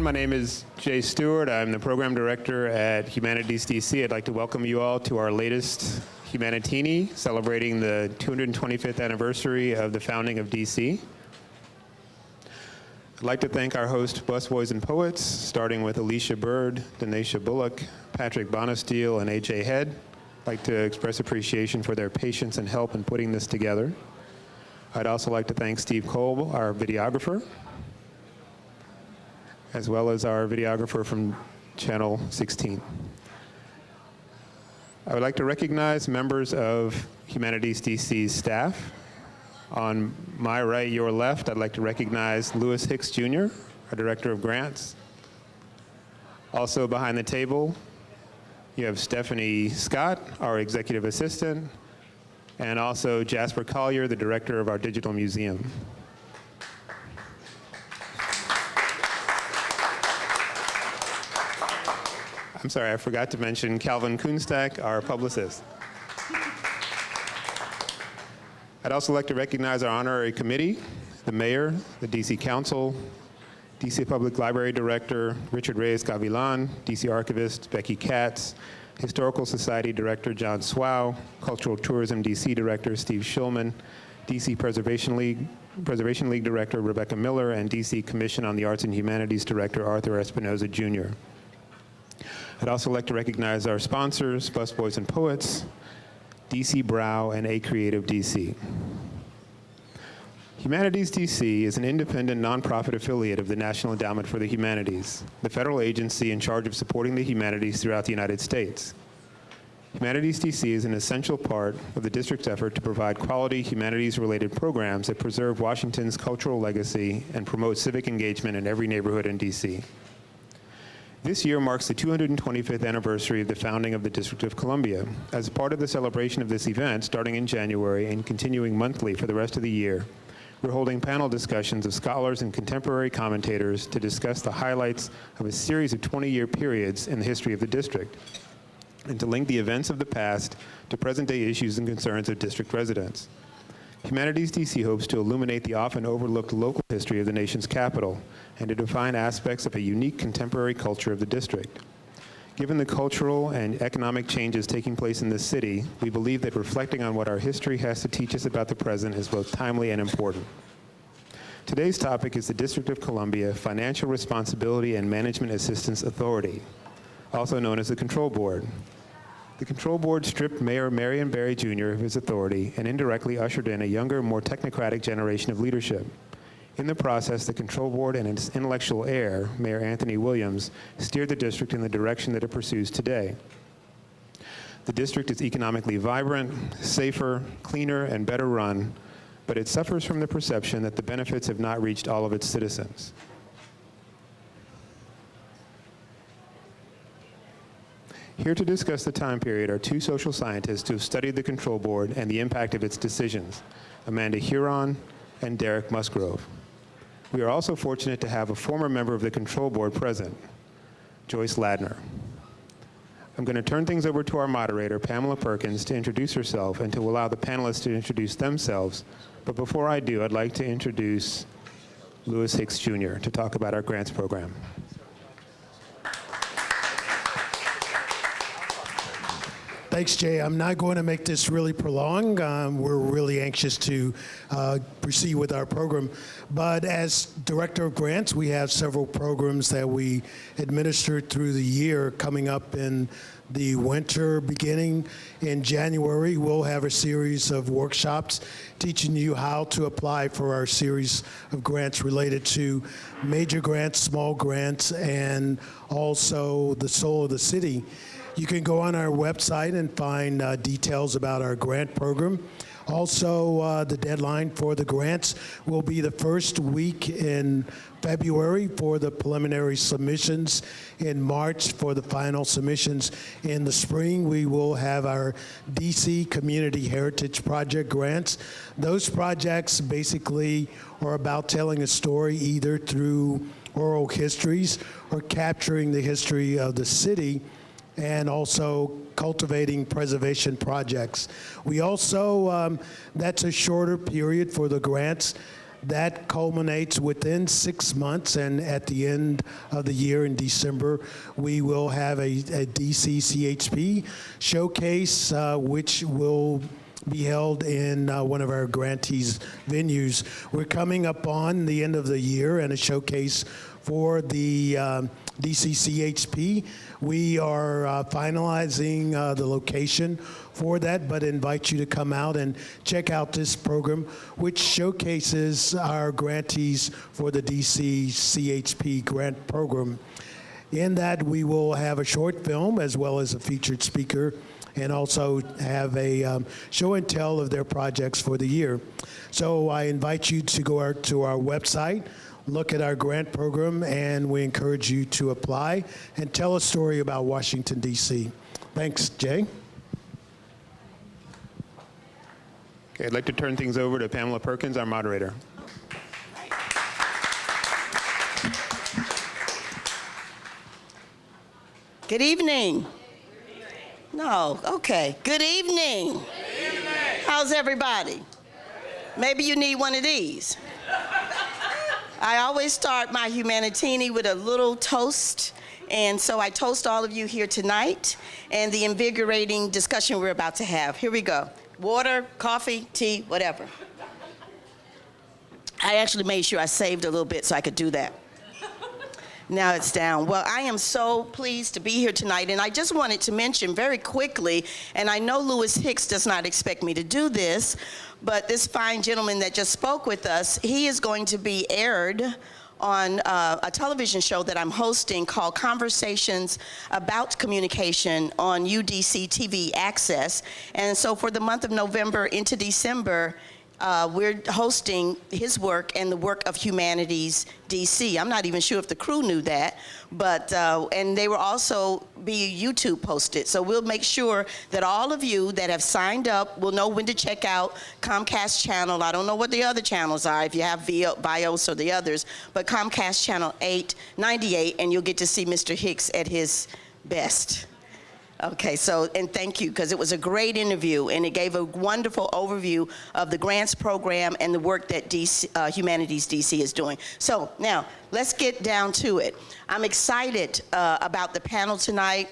My name is Jay Stewart. I'm the program director at HumanitiesDC. I'd like to welcome you all to our latest Humanitini, celebrating the 225th anniversary of the founding of DC. I'd like to thank our host, busboys and poets, starting with Alicia Bird, Denisha Bullock, Patrick Bonesteel, and A.J. Head. I'd like to express appreciation for their patience and help in putting this together. I'd also like to thank Steve Kolb, our videographer, as well as our videographer from Channel 16. I would like to recognize members of HumanitiesDC's staff. On my right, your left, I'd like to recognize Lewis Hicks Jr., our Director of Grants. Also behind the table, you have Stephanie Scott, our Executive Assistant, and also Jasper Collier, the Director of our Digital Museum. I'm sorry, I forgot to mention Calvin Kunstak, our publicist. I'd also like to recognize our honorary committee, the mayor, the DC Council, DC Public Library Director Richard Reyes Gavilan, DC Archivist Becky Katz, Historical Society Director John Swow, Cultural Tourism DC Director Steve Shulman, DC Preservation League Director Rebecca Miller, and DC Commission on the Arts and Humanities Director Arthur Espinoza Jr. I'd also like to recognize our sponsors, Busboys and Poets, DC Brow, and A Creative DC. HumanitiesDC is an independent nonprofit affiliate of the National Endowment for the Humanities, the federal agency in charge of supporting the humanities throughout the United States. HumanitiesDC is an essential part of the district's effort to provide quality humanities-related programs that preserve Washington's cultural legacy and promote civic engagement in every neighborhood in DC. This year marks the 225th anniversary of the founding of the District of Columbia. As part of the celebration of this event, starting in January and continuing monthly for the rest of the year, we're holding panel discussions of scholars and contemporary commentators to discuss the highlights of a series of 20-year periods in the history of the district, and to link the events of the past to present-day issues and concerns of district residents. HumanitiesDC hopes to illuminate the often overlooked local history of the nation's capital and to define aspects of a unique contemporary culture of the district. Given the cultural and economic changes taking place in this city, we believe that reflecting on what our history has to teach us about the present is both timely and important. Today's topic is the District of Columbia Financial Responsibility and Management Assistance Authority, also known as the Control Board. The Control Board stripped Mayor Marion Barry Jr. of his authority and indirectly ushered in a younger, more technocratic generation of leadership. In the process, the Control Board and its intellectual heir, Mayor Anthony Williams, steered the district in the direction that it pursues today. The district is economically vibrant, safer, cleaner, and better run, but it suffers from the perception that the benefits have not reached all of its citizens. Here to discuss the time period are two social scientists who have studied the Control Board and the impact of its decisions, Amanda Huron and Derek Musgrove. We are also fortunate to have a former member of the Control Board present, Joyce Ladner. I'm going to turn things over to our moderator, Pamela Perkins, to introduce herself and to allow the panelists to introduce themselves. But before I do, I'd like to introduce Lewis Hicks Jr. to talk about our grants program. Thanks, Jay. I'm not going to make this really prolonged. We're really anxious to proceed with our program. But as Director of Grants, we have several programs that we administer through the year coming up in the winter. Beginning in January, we'll have a series of workshops teaching you how to apply for our series of grants related to major grants, small grants, and also the soul of the city. You can go on our website and find details about our grant program. Also, the deadline for the grants will be the first week in February for the preliminary submissions, in March for the final submissions. In the spring, we will have our DC Community Heritage Project grants. Those projects basically are about telling a story either through oral histories or capturing the history of the city, and also cultivating preservation projects. We also, that's a shorter period for the grants. That culminates within 6 months, and at the end of the year in December, we will have a DC CHP showcase, which will be held in one of our grantees' venues. We're coming up on the end of the year and a showcase for the DCCHP. We are finalizing the location for that, but invite you to come out and check out this program, which showcases our grantees for the DCCHP grant program. In that, we will have a short film as well as a featured speaker, and also have a show and tell of their projects for the year. So I invite you to go to our website, look at our grant program, and we encourage you to apply and tell a story about Washington, D.C. Thanks, Jay. Okay, I'd like to turn things over to Pamela Perkins, our moderator. Good evening. No, okay. Good evening. Good evening. How's everybody? Maybe you need one of these. I always start my Humanitini with a little toast, and so I toast all of you here tonight and the invigorating discussion we're about to have. Here we go. Water, coffee, tea, whatever. I actually made sure I saved a little bit so I could do that. Now it's down. Well, I am so pleased to be here tonight, and I just wanted to mention very quickly, and I know Lewis Hicks does not expect me to do this, but this fine gentleman that just spoke with us, he is going to be aired on a television show that I'm hosting called Conversations About Communication on UDC TV Access. And so for the month of November into December, we're hosting his work and the work of HumanitiesDC. I'm not even sure if the crew knew that, but, and they will also be YouTube posted. So we'll make sure that all of you that have signed up will know when to check out Comcast channel. I don't know what the other channels are, if you have BIOS or the others, but Comcast channel 898, and you'll get to see Mr. Hicks at his best. Okay, so, and thank you, because it was a great interview, and it gave a wonderful overview of the grants program and the work that HumanitiesDC is doing. So now, let's get down to it. I'm excited about the panel tonight.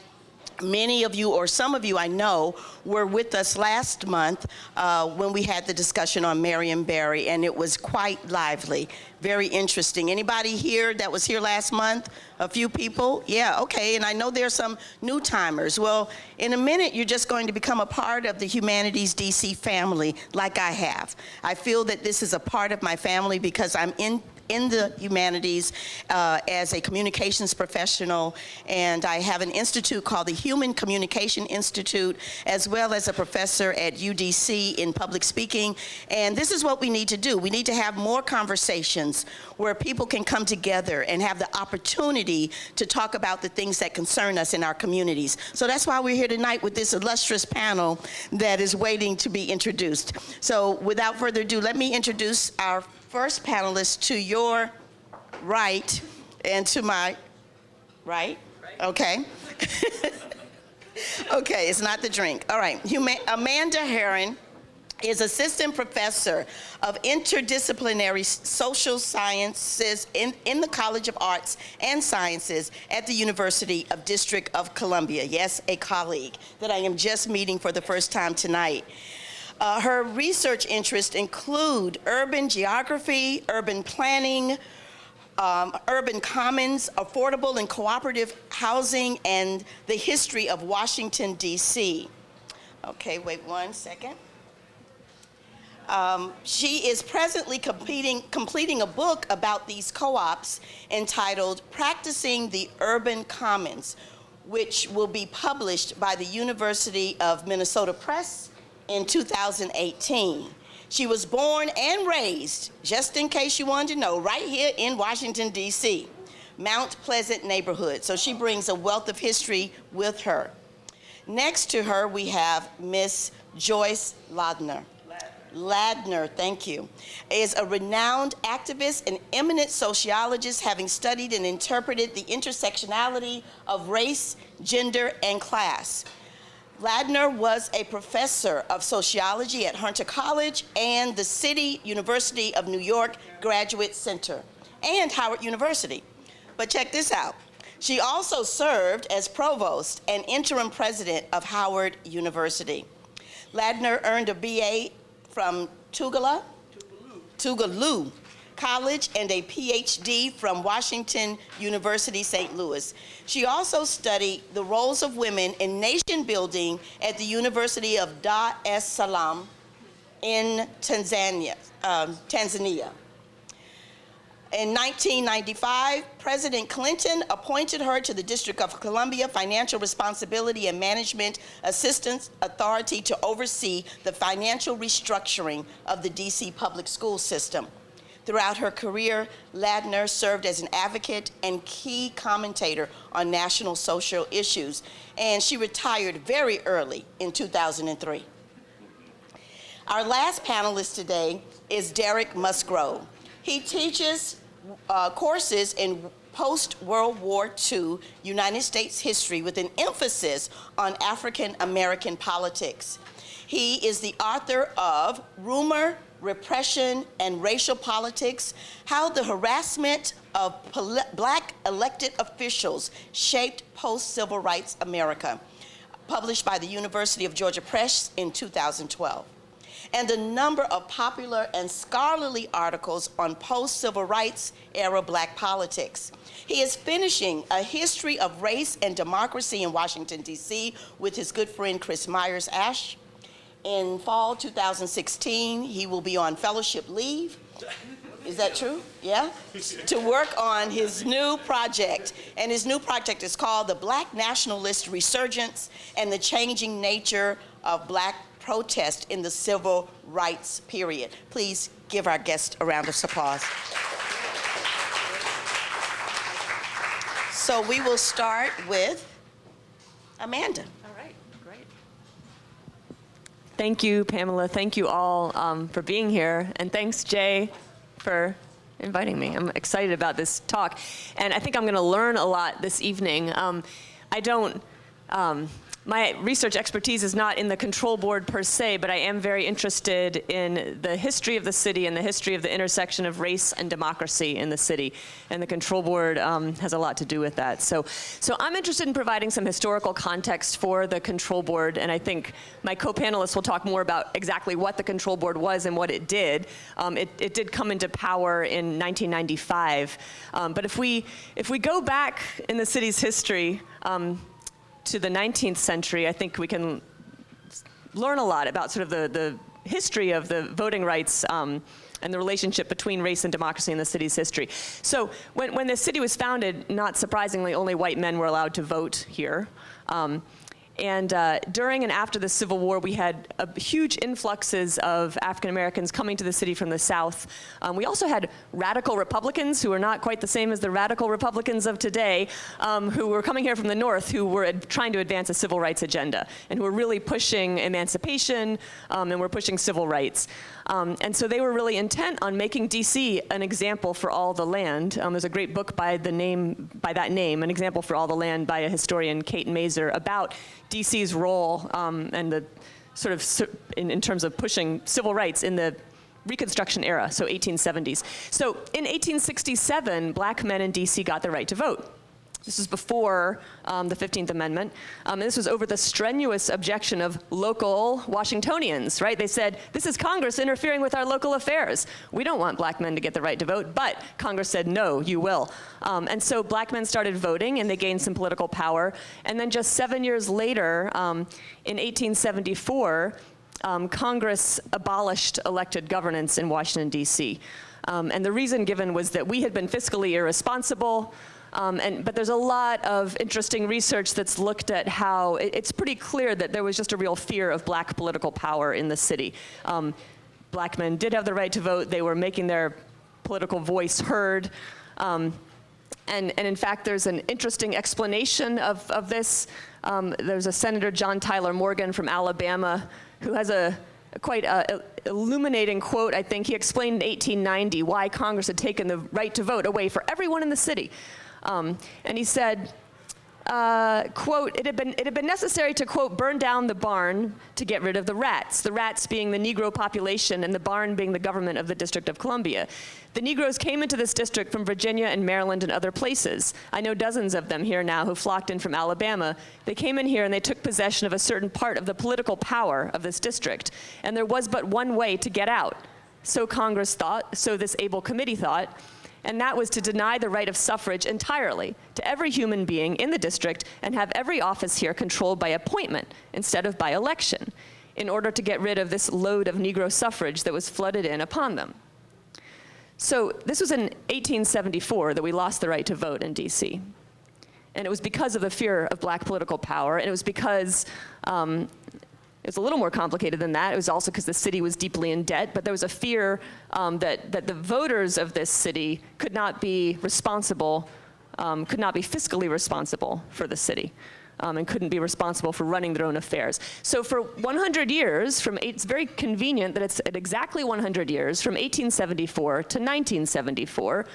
Many of you, or some of you I know, were with us last month when we had the discussion on Marion Barry, and it was quite lively, very interesting. Anybody here that was here last month? A few people? Yeah, okay, and I know there's some new timers. Well, in a minute, you're just going to become a part of the HumanitiesDC family like I have. I feel that this is a part of my family because I'm in the humanities as a communications professional, and I have an institute called the Human Communication Institute, as well as a professor at UDC in public speaking. And this is what we need to do. We need to have more conversations where people can come together and have the opportunity to talk about the things that concern us in our communities. So that's why we're here tonight with this illustrious panel that is waiting to be introduced. So without further ado, let me introduce our first panelist to your right and to my right. Okay. Okay, it's not the drink. All right. Amanda Herron is assistant professor of interdisciplinary social sciences in the College of Arts and Sciences at the University of District of Columbia. Yes, a colleague that I am just meeting for the first time tonight. Her research interests include urban geography, urban planning, urban commons, affordable and cooperative housing, and the history of Washington, D.C. Okay, wait 1 second. She is presently completing a book about these co-ops entitled Practicing the Urban Commons, which will be published by the University of Minnesota Press in 2018. She was born and raised, just in case you wanted to know, right here in Washington, D.C., Mount Pleasant neighborhood. So she brings a wealth of history with her. Next to her, we have Miss Joyce Ladner. Ladner, thank you, is a renowned activist and eminent sociologist, having studied and interpreted the intersectionality of race, gender, and class. Ladner was a professor of sociology at Hunter College and the City University of New York Graduate Center and Howard University. But check this out. She also served as provost and interim president of Howard University. Ladner earned a BA from Tougaloo College and a PhD from Washington University, St. Louis. She also studied the roles of women in nation building at the University of Dar es Salaam in Tanzania. In 1995, President Clinton appointed her to the District of Columbia Financial Responsibility and Management Assistance Authority to oversee the financial restructuring of the DC public school system. Throughout her career, Ladner served as an advocate and key commentator on national social issues, and she retired very early in 2003. Our last panelist today is Derek Musgrove. He teaches courses in post-World War II United States history with an emphasis on African American politics. He is the author of Rumor, Repression, and Racial Politics: How the Harassment of Black Elected Officials Shaped Post-Civil Rights America, published by the University of Georgia Press in 2012. And a number of popular and scholarly articles on post-civil rights era Black politics. He is finishing a history of race and democracy in Washington, D.C. with his good friend Chris Myers-Ash. In fall 2016, he will be on fellowship leave. Is that true? Yeah? To work on his new project. And his new project is called The Black Nationalist Resurgence and the Changing Nature of Black Protest in the Civil Rights Period. Please give our guest a round of applause. So we will start with Amanda. All right, great. Thank you, Pamela. Thank you all for being here. And thanks, Jay, for inviting me. I'm excited about this talk. And I think I'm going to learn a lot this evening. My research expertise is not in the control board per se, but I am very interested in the history of the city and the history of the intersection of race and democracy in the city. And the control board has a lot to do with that. So I'm interested in providing some historical context for the control board, and I think my co-panelists will talk more about exactly what the control board was and what it did. It did come into power in 1995. But if we go back in the city's history, to the 19th century, I think we can learn a lot about sort of the history of the voting rights and the relationship between race and democracy in the city's history. So when the city was founded, not surprisingly, only white men were allowed to vote here. And during and after the Civil War, we had huge influxes of African Americans coming to the city from the South. We also had radical Republicans who were not quite the same as the radical Republicans of today, who were coming here from the North, who were trying to advance a civil rights agenda, and who were really pushing emancipation, and were pushing civil rights. And so they were really intent on making DC an example for all the land. There's a great book by that name, An Example for All the Land, by a historian, Kate Mazer, about DC's role and the sort of in terms of pushing civil rights in the Reconstruction era, so 1870s. So in 1867, black men in DC got the right to vote. This was before the 15th Amendment. And this was over the strenuous objection of local Washingtonians, right? They said, this is Congress interfering with our local affairs. We don't want black men to get the right to vote, but Congress said, no, you will. And so black men started voting, and they gained some political power. And then just 7 years later, in 1874, Congress abolished elected governance in Washington, D.C. And the reason given was that we had been fiscally irresponsible. But there's a lot of interesting research that's looked at how it's pretty clear that there was just a real fear of black political power in the city. Black men did have the right to vote. They were making their political voice heard. And in fact, there's an interesting explanation of this. There's a Senator John Tyler Morgan from Alabama who has a quite illuminating quote, I think. He explained in 1890 why Congress had taken the right to vote away for everyone in the city. And he said, quote, it had been necessary to, quote, burn down the barn to get rid of the rats being the Negro population and the barn being the government of the District of Columbia. The Negroes came into this district from Virginia and Maryland and other places. I know dozens of them here now who flocked in from Alabama. They came in here and they took possession of a certain part of the political power of this district. And there was but one way to get out. So Congress thought, so this able committee thought, and that was to deny the right of suffrage entirely to every human being in the district and have every office here controlled by appointment instead of by election, in order to get rid of this load of Negro suffrage that was flooded in upon them. So this was in 1874 that we lost the right to vote in DC. And it was because of the fear of black political power, and it was because it was a little more complicated than that. It was also because the city was deeply in debt, but there was a fear that the voters of this city could not be responsible, could not be fiscally responsible for the city, and couldn't be responsible for running their own affairs. So for 100 years, it's very convenient that it's at exactly 100 years, from 1874 to 1974,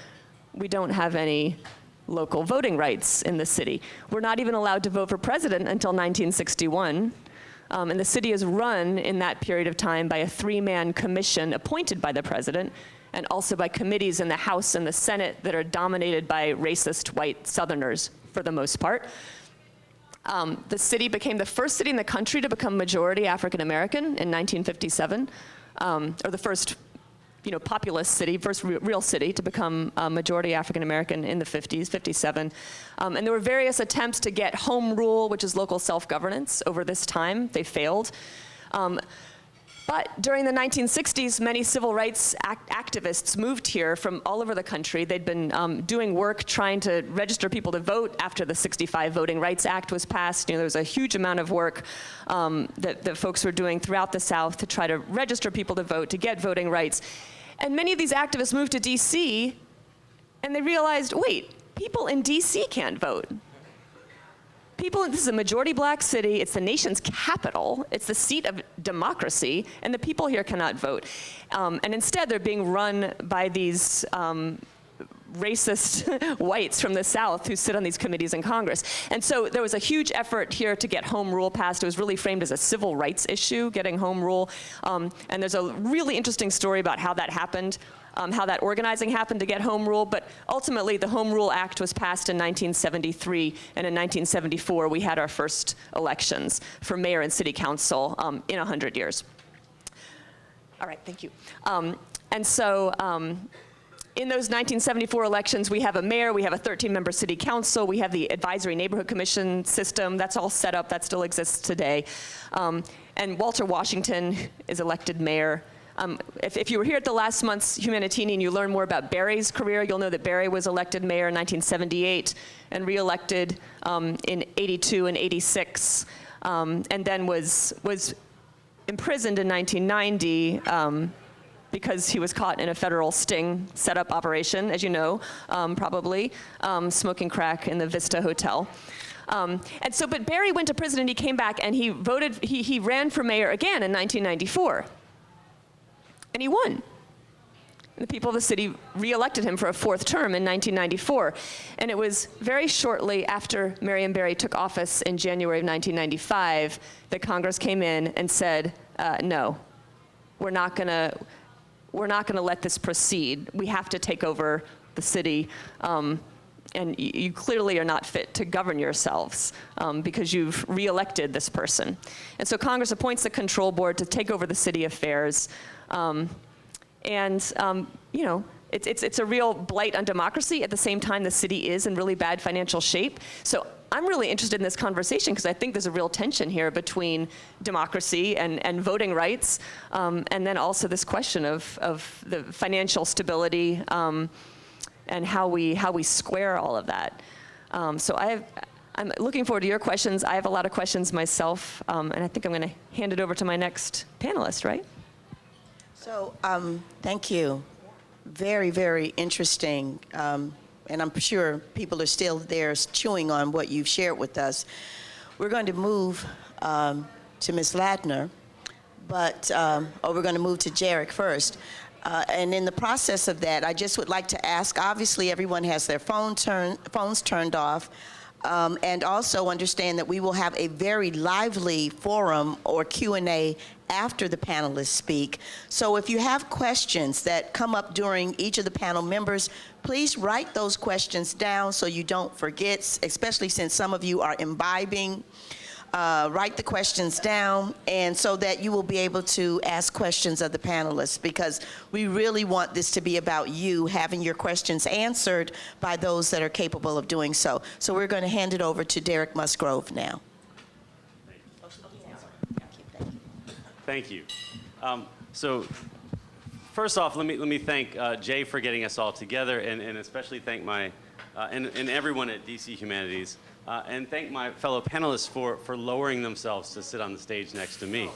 we don't have any local voting rights in the city. We're not even allowed to vote for president until 1961. And the city is run in that period of time by a 3-man commission appointed by the president, and also by committees in the House and the Senate that are dominated by racist white Southerners for the most part. The city became the first city in the country to become majority African American in 1957, or the first populous city, first real city to become majority African American in the 50s, 57. And there were various attempts to get home rule, which is local self-governance, over this time. They failed. But during the 1960s, many civil rights activists moved here from all over the country. They'd been doing work trying to register people to vote after the '65 Voting Rights Act was passed. There was a huge amount of work that folks were doing throughout the South to try to register people to vote, to get voting rights. And many of these activists moved to DC, and they realized, wait, people in DC can't vote. This is a majority black city, it's the nation's capital, it's the seat of democracy, and the people here cannot vote. And instead, they're being run by these racist whites from the South who sit on these committees in Congress. And so there was a huge effort here to get home rule passed. It was really framed as a civil rights issue, getting home rule. And there's a really interesting story about how that happened. How that organizing happened to get home rule, but ultimately the Home Rule Act was passed in 1973, and in 1974 we had our first elections for mayor and city council in 100 years. All right, thank you. And so in those 1974 elections, we have a mayor, we have a 13-member city council, we have the advisory neighborhood commission system, that's all set up, that still exists today. And Walter Washington is elected mayor. If you were here at the last month's Humanitinian, you learned more about Barry's career. You'll know that Barry was elected mayor in 1978 and reelected in 82 and 86, and then was imprisoned in 1990 because he was caught in a federal sting setup operation, as you know, probably, smoking crack in the Vista Hotel. But Barry went to prison and he came back and he ran for mayor again in 1994. And he won. And the people of the city re-elected him for a 4th term in 1994. And it was very shortly after Marion Barry took office in January of 1995 that Congress came in and said, no, we're not gonna let this proceed. We have to take over the city. And you clearly are not fit to govern yourselves because you've re-elected this person. And so Congress appoints the control board to take over the city affairs. It's a real blight on democracy. At the same time, the city is in really bad financial shape. So I'm really interested in this conversation because I think there's a real tension here between democracy and voting rights, and then also this question of the financial stability and how we square all of that. So I'm looking forward to your questions. I have a lot of questions myself, and I think I'm going to hand it over to my next panelist, right? So, thank you. Very, very interesting. And I'm sure people are still there chewing on what you've shared with us. We're going to move to Ms. Ladner, or we're going to move to Jarek first. And in the process of that, I just would like to ask, obviously everyone has their phones turned off. And also understand that we will have a very lively forum or Q&A after the panelists speak. So if you have questions that come up during each of the panel members, please write those questions down so you don't forget, especially since some of you are imbibing. Write the questions down, and so that you will be able to ask questions of the panelists, because we really want this to be about you having your questions answered by those that are capable of doing so. So we're going to hand it over to Derek Musgrove now. Thank you. So first off, let me thank Jay for getting us all together, and especially thank my and everyone at DC Humanities. And thank my fellow panelists for lowering themselves to sit on the stage next to me.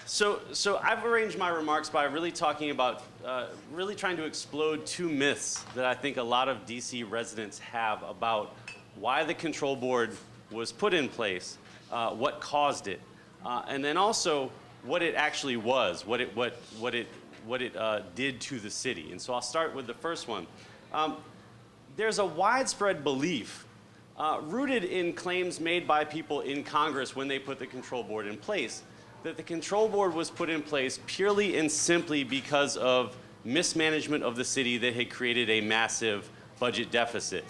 So I've arranged my remarks by really talking about, really trying to explode two myths that I think a lot of DC residents have about why the control board was put in place, what caused it, and then also what it actually was, what it did to the city. And so I'll start with the first one. There's a widespread belief rooted in claims made by people in Congress when they put the control board in place, that the control board was put in place purely and simply because of mismanagement of the city that had created a massive budget deficit.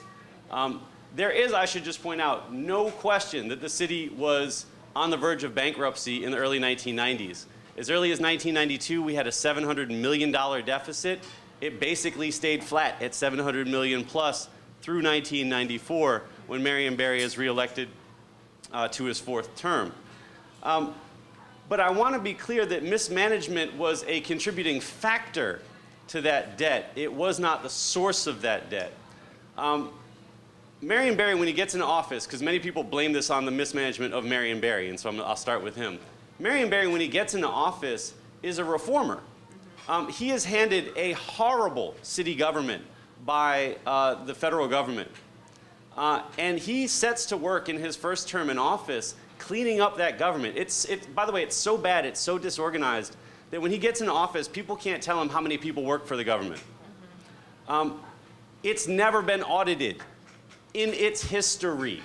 There is, I should just point out, no question that the city was on the verge of bankruptcy in the early 1990s. As early as 1992, we had a $700 million deficit. It basically stayed flat at $700 million plus through 1994, when Marion Barry is reelected to his fourth term. But I want to be clear that mismanagement was a contributing factor to that debt. It was not the source of that debt. Marion Barry, when he gets into office, because many people blame this on the mismanagement of Marion Barry, and so I'll start with him. Marion Barry, when he gets into office, is a reformer. He is handed a horrible city government by the federal government. And he sets to work in his first term in office cleaning up that government. By the way, it's so bad, it's so disorganized, that when he gets into office, people can't tell him how many people work for the government. It's never been audited in its history.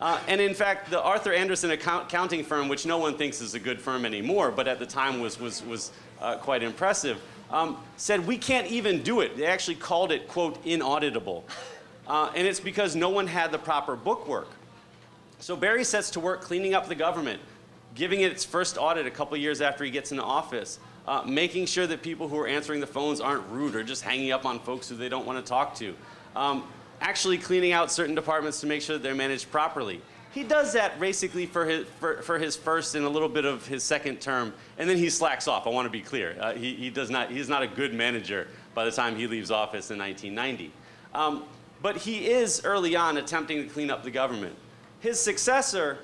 And in fact, the Arthur Andersen accounting firm, which no one thinks is a good firm anymore, but at the time was quite impressive, said we can't even do it. They actually called it, quote, inauditable. And it's because no one had the proper bookwork. So Barry sets to work cleaning up the government, giving it its first audit a couple years after he gets into office, making sure that people who are answering the phones aren't rude or just hanging up on folks who they don't want to talk to, actually cleaning out certain departments to make sure that they're managed properly. He does that basically for his first and a little bit of his second term, and then he slacks off. I want to be clear. He's not a good manager by the time he leaves office in 1990. But he is early on attempting to clean up the government. His successor,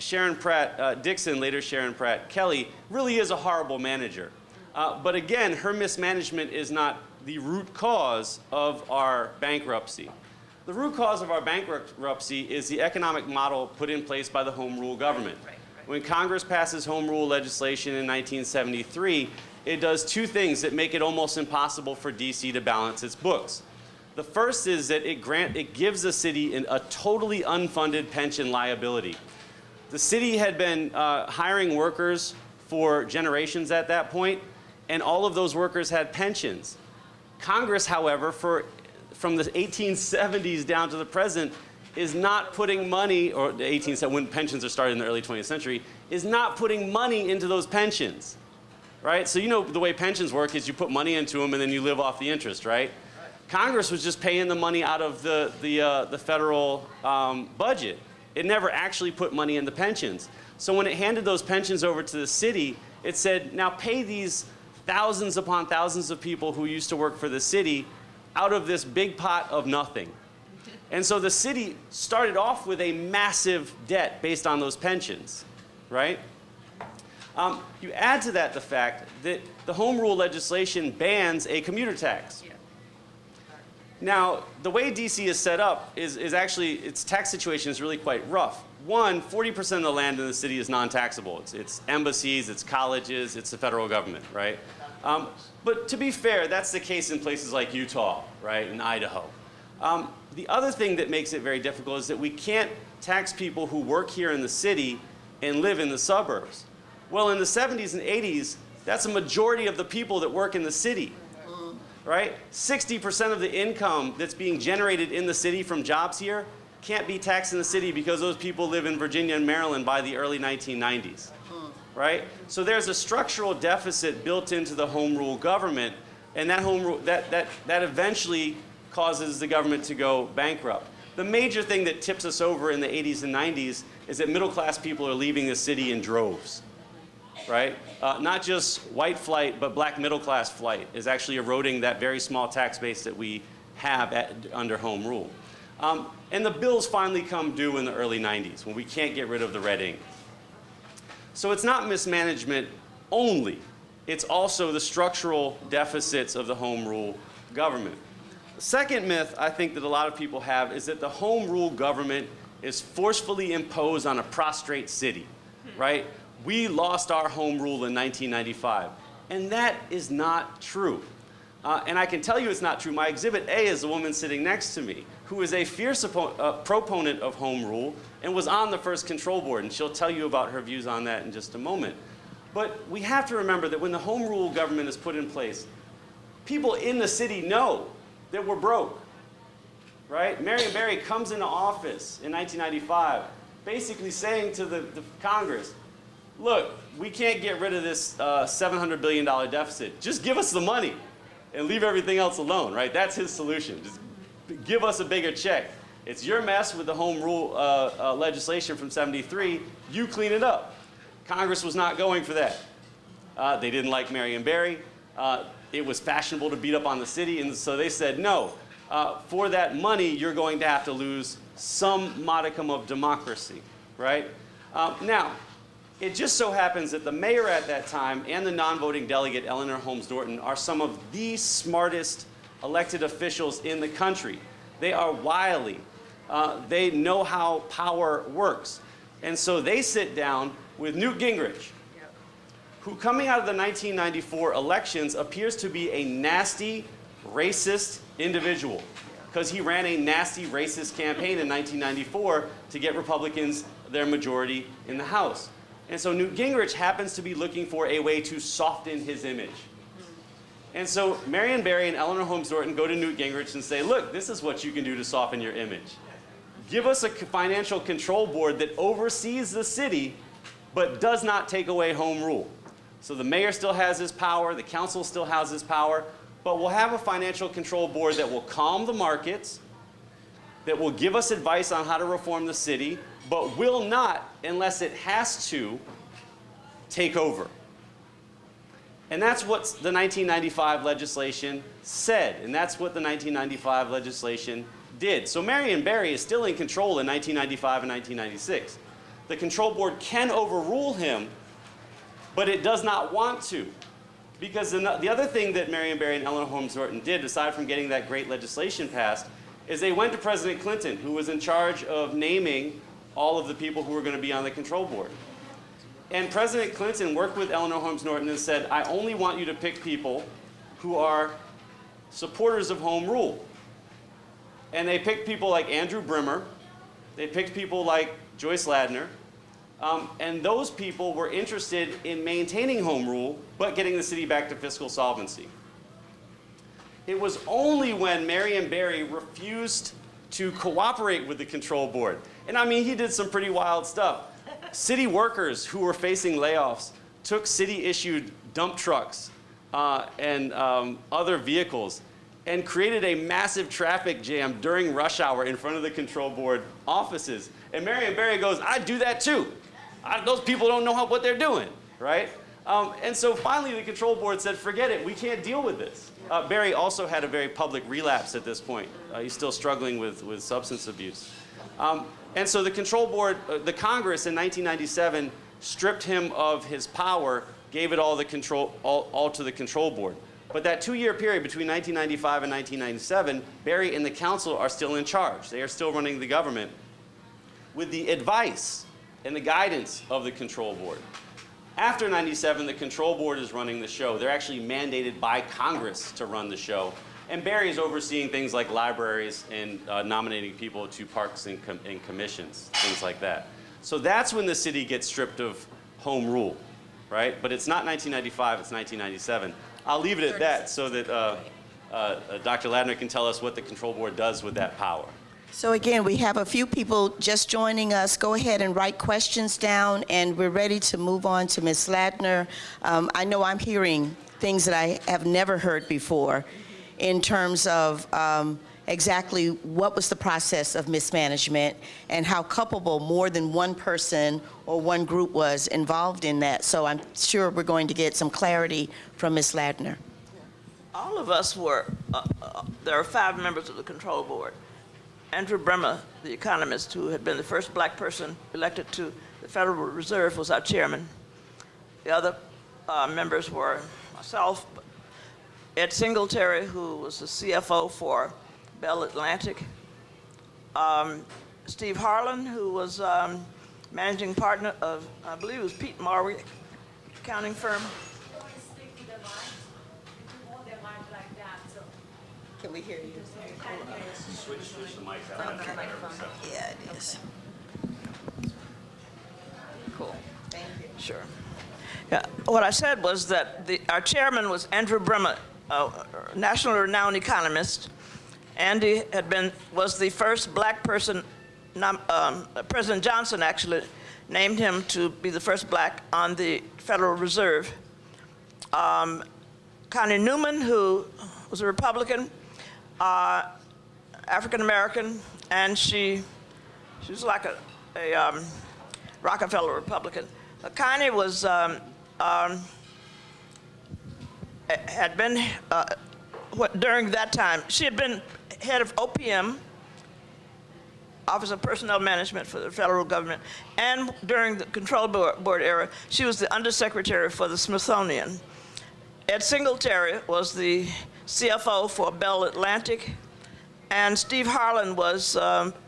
Sharon Pratt Dixon, later Sharon Pratt Kelly, really is a horrible manager. But again, her mismanagement is not the root cause of our bankruptcy. The root cause of our bankruptcy is the economic model put in place by the Home Rule government. When Congress passes Home Rule legislation in 1973, it does two things that make it almost impossible for DC to balance its books. The first is that it gives the city a totally unfunded pension liability. The city had been hiring workers for generations at that point, and all of those workers had pensions. Congress, however, from the 1870s down to the present, is not putting money, or the 1870s, when pensions are started in the early 20th century, is not putting money into those pensions, right? So you know the way pensions work is you put money into them and then you live off the interest, right? Congress was just paying the money out of the federal budget. It never actually put money in the pensions. So when it handed those pensions over to the city, it said, now pay these thousands upon thousands of people who used to work for the city out of this big pot of nothing. And so the city started off with a massive debt based on those pensions, right? You add to that the fact that the Home Rule legislation bans a commuter tax. Now, the way DC is set up is actually, its tax situation is really quite rough. One, 40% of the land in the city is non-taxable. It's embassies, it's colleges, it's the federal government, right? But to be fair, that's the case in places like Utah, right, and Idaho. The other thing that makes it very difficult is that we can't tax people who work here in the city and live in the suburbs. Well, in the 70s and 80s, that's a majority of the people that work in the city, right? 60% of the income that's being generated in the city from jobs here can't be taxed in the city because those people live in Virginia and Maryland by the early 1990s, right? So there's a structural deficit built into the home rule government, and that home rule, that eventually causes the government to go bankrupt. The major thing that tips us over in the 80s and 90s is that middle-class people are leaving the city in droves, right? Not just white flight, but black middle-class flight is actually eroding that very small tax base that we have under home rule. And the bills finally come due in the early 90s when we can't get rid of the red ink. So it's not mismanagement only, it's also the structural deficits of the home rule government. The second myth I think that a lot of people have is that the home rule government is forcefully imposed on a prostrate city, right? We lost our home rule in 1995, and that is not true. And I can tell you it's not true. My exhibit A is the woman sitting next to me, who is a fierce proponent of home rule and was on the first control board, and she'll tell you about her views on that in just a moment. But we have to remember that when the home rule government is put in place, people in the city know that we're broke, right? Marion Barry comes into office in 1995, basically saying to the Congress, look, we can't get rid of this $700 billion deficit. Just give us the money and leave everything else alone, right? That's his solution. Just give us a bigger check. It's your mess with the home rule legislation from '73. You clean it up. Congress was not going for that. They didn't like Marion Barry. It was fashionable to beat up on the city, and so they said, no, for that money, you're going to have to lose some modicum of democracy, right? Now, it just so happens that the mayor at that time and the non-voting delegate, Eleanor Holmes Norton, are some of the smartest elected officials in the country. They are wily. They know how power works. And so they sit down with Newt Gingrich, who coming out of the 1994 elections appears to be a nasty, racist individual, because he ran a nasty, racist campaign in 1994 to get Republicans their majority in the House. And so Newt Gingrich happens to be looking for a way to soften his image. And so Marion Barry and Eleanor Holmes Norton go to Newt Gingrich and say, look, this is what you can do to soften your image. Give us a financial control board that oversees the city, but does not take away home rule. So the mayor still has his power, the council still has his power, but we'll have a financial control board that will calm the markets, that will give us advice on how to reform the city, but will not, unless it has to, take over. And that's what the 1995 legislation said, and that's what the 1995 legislation did. So Marion Barry is still in control in 1995 and 1996. The control board can overrule him, but it does not want to. Because the other thing that Marion Barry and Eleanor Holmes Norton did, aside from getting that great legislation passed, is they went to President Clinton, who was in charge of naming all of the people who were going to be on the control board. And President Clinton worked with Eleanor Holmes Norton and said, I only want you to pick people who are supporters of home rule. And they picked people like Andrew Brimmer. They picked people like Joyce Ladner. And those people were interested in maintaining home rule, but getting the city back to fiscal solvency. It was only when Marion Barry refused to cooperate with the control board. And I mean, he did some pretty wild stuff. City workers who were facing layoffs took city-issued dump trucks and other vehicles and created a massive traffic jam during rush hour in front of the control board offices. And Marion Barry goes, I'd do that too. Those people don't know what they're doing, right? And so finally the control board said, forget it, we can't deal with this. Barry also had a very public relapse at this point. He's still struggling with substance abuse. And so the control board, the Congress in 1997 stripped him of his power, gave it all to the control board. But that 2-year period between 1995 and 1997, Barry and the council are still in charge. They are still running the government with the advice and the guidance of the control board. After 97, the control board is running the show. They're actually mandated by Congress to run the show. And Barry is overseeing things like libraries and nominating people to parks and commissions, things like that. So that's when the city gets stripped of home rule, right? But it's not 1995, it's 1997. I'll leave it at that so that Dr. Ladner can tell us what the control board does with that power. So again, we have a few people just joining us. Go ahead and write questions down, and we're ready to move on to Ms. Ladner. I know I'm hearing things that I have never heard before in terms of exactly what was the process of mismanagement and how culpable more than one person or one group was involved in that. So I'm sure we're going to get some clarity from Ms. Ladner. All of us were, there are 5 members of the control board. Andrew Bremer, the economist who had been the first black person elected to the Federal Reserve, was our chairman. The other members were myself, Ed Singletary, who was the CFO for Bell Atlantic, Steve Harlan, who was managing partner of, I believe it was Pete Marwick accounting firm. Can we hear you? Switch the mic out. Yeah, it is. Cool. Thank you. Sure. Yeah, what I said was that our chairman was Andrew Bremer, a nationally renowned economist. Andy was the first black person, President Johnson actually named him to be the first black on the Federal Reserve. Connie Newman, who was a Republican, African American, and she was like a Rockefeller Republican. Connie was had been during that time. She had been head of OPM, Office of Personnel Management for the federal government, and during the control board era, she was the undersecretary for the Smithsonian. Ed Singletary was the CFO for Bell Atlantic, and Steve Harlan was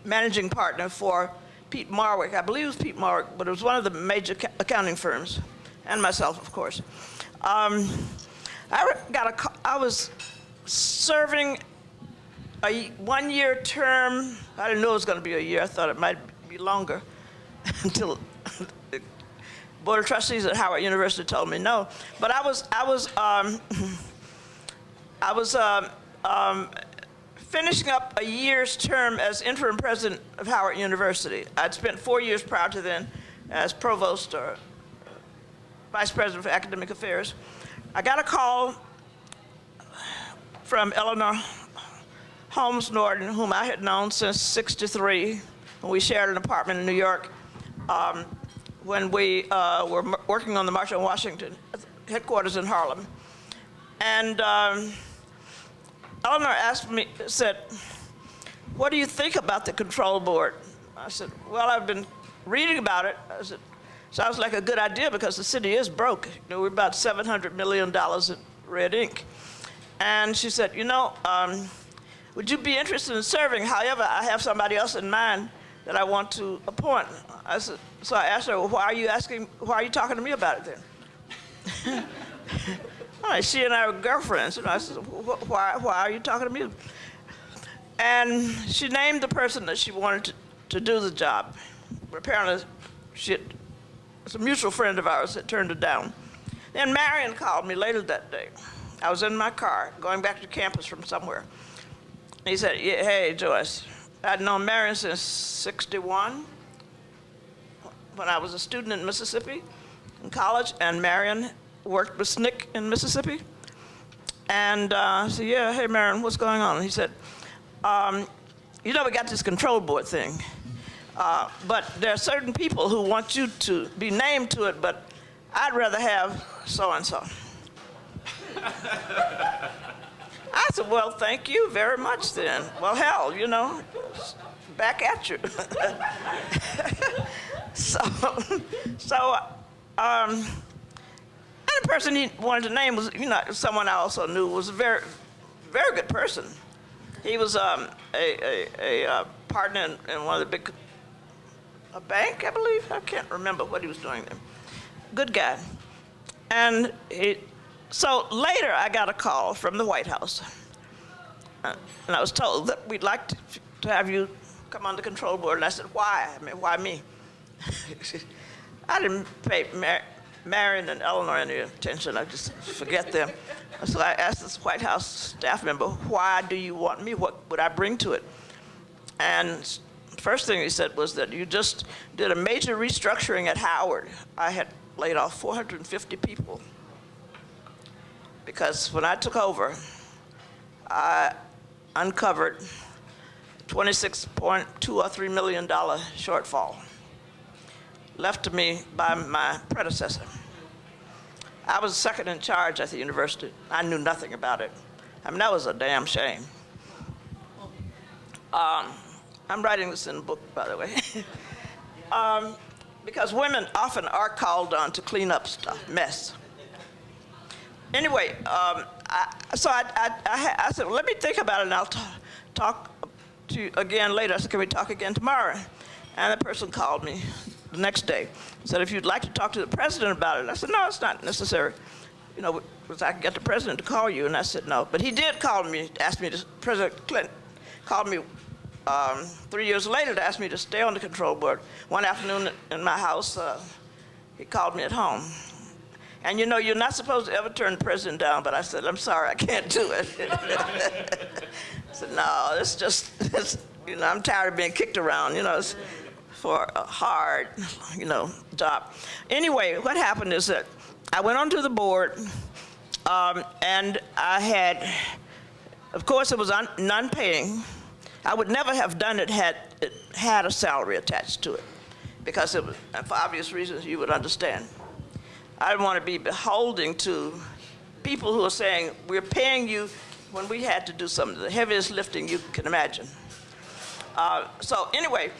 managing partner for Pete Marwick. I believe it was Pete Marwick, but it was one of the major accounting firms, and myself, of course. I was serving a one-year term. I didn't know it was going to be a year. I thought it might be longer until the Board of Trustees at Howard University told me no. But I was finishing up a year's term as interim president of Howard University. I'd spent 4 years prior to then as provost or vice president for academic affairs. I got a call from Eleanor Holmes Norton, whom I had known since '63, when we shared an apartment in New York, when we were working on the March on Washington headquarters in Harlem. And Eleanor said, "What do you think about the control board?" I said, "Well, I've been reading about it." I said, "Sounds like a good idea because the city is broke. You know, we're about $700 million in red ink." And she said, "Would you be interested in serving? However, I have somebody else in mind that I want to appoint." So I asked her, "Well, why are you talking to me about it then?" All right, she and I were girlfriends. I said, why are you talking to me? And she named the person that she wanted to do the job. But apparently, it's a mutual friend of ours that turned it down. Then Marion called me later that day. I was in my car going back to campus from somewhere. He said, "Yeah, hey, Joyce, I'd known Marion since '61 when I was a student in Mississippi in college, and Marion worked with SNCC in Mississippi." And I said, "Yeah, hey, Marion, what's going on?" And he said, "We got this control board thing, but there are certain people who want you to be named to it, but I'd rather have so-and-so." I said, "Well, thank you very much then. Well, hell, back at you." And the person he wanted to name was, someone I also knew was a very, very good person. He was a partner in one of the a bank, I believe. I can't remember what he was doing there. Good guy. And so later I got a call from the White House. and I was told that we'd like to have you come on the control board. And I said, why? I mean, why me? I didn't pay Marion and Eleanor any attention. I just forget them. So I asked this White House staff member, why do you want me? What would I bring to it? And the first thing he said was that you just did a major restructuring at Howard. I had laid off 450 people because when I took over, I uncovered $26.2 or $3 million shortfall left to me by my predecessor. I was second in charge at the university. I knew nothing about it. I mean, that was a damn shame. I'm writing this in a book, by the way. Because women often are called on to clean up stuff, mess. Anyway, I said, well, let me think about it, and I'll talk to you again later. I said, can we talk again tomorrow? And the person called me the next day, said, if you'd like to talk to the president about it. I said, no, it's not necessary. You know, because I can get the president to call you. And I said, no. But he did call me, asked me to, President Clinton called me 3 years later to ask me to stay on the control board. One afternoon in my house, he called me at home. And you know, you're not supposed to ever turn the president down, but I said, I'm sorry, I can't do it. I said, no, it's just, you know, I'm tired of being kicked around, you know, it's for a hard, you know, job. Anyway, what happened is that I went onto the board, and I had, of course, it was non-paying. I would never have done it had it had a salary attached to it, because it was, and for obvious reasons you would understand. I didn't want to be beholden to people who are saying, we're paying you when we had to do some of the heaviest lifting you can imagine. So anyway,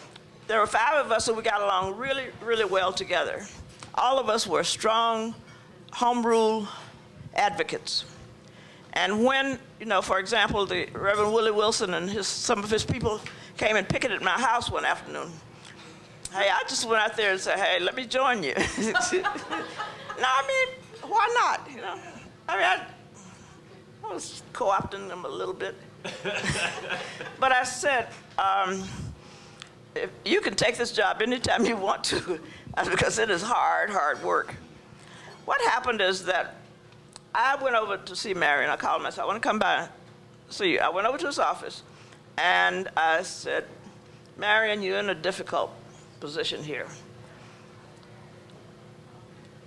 there were 5 of us, and we got along really, really well together. All of us were strong home rule advocates. And when, you know, for example, the Reverend Willie Wilson and some of his people came and picketed my house one afternoon, hey, I just went out there and said, hey, let me join you. No, I mean, why not? You know, I mean, I was co-opting them a little bit. But I said, if you can take this job anytime you want to, because it is hard, hard work. What happened is that I went over to see Marion. I called him. I said, I want to come by and see you. I went over to his office, and I said, Marion, you're in a difficult position here.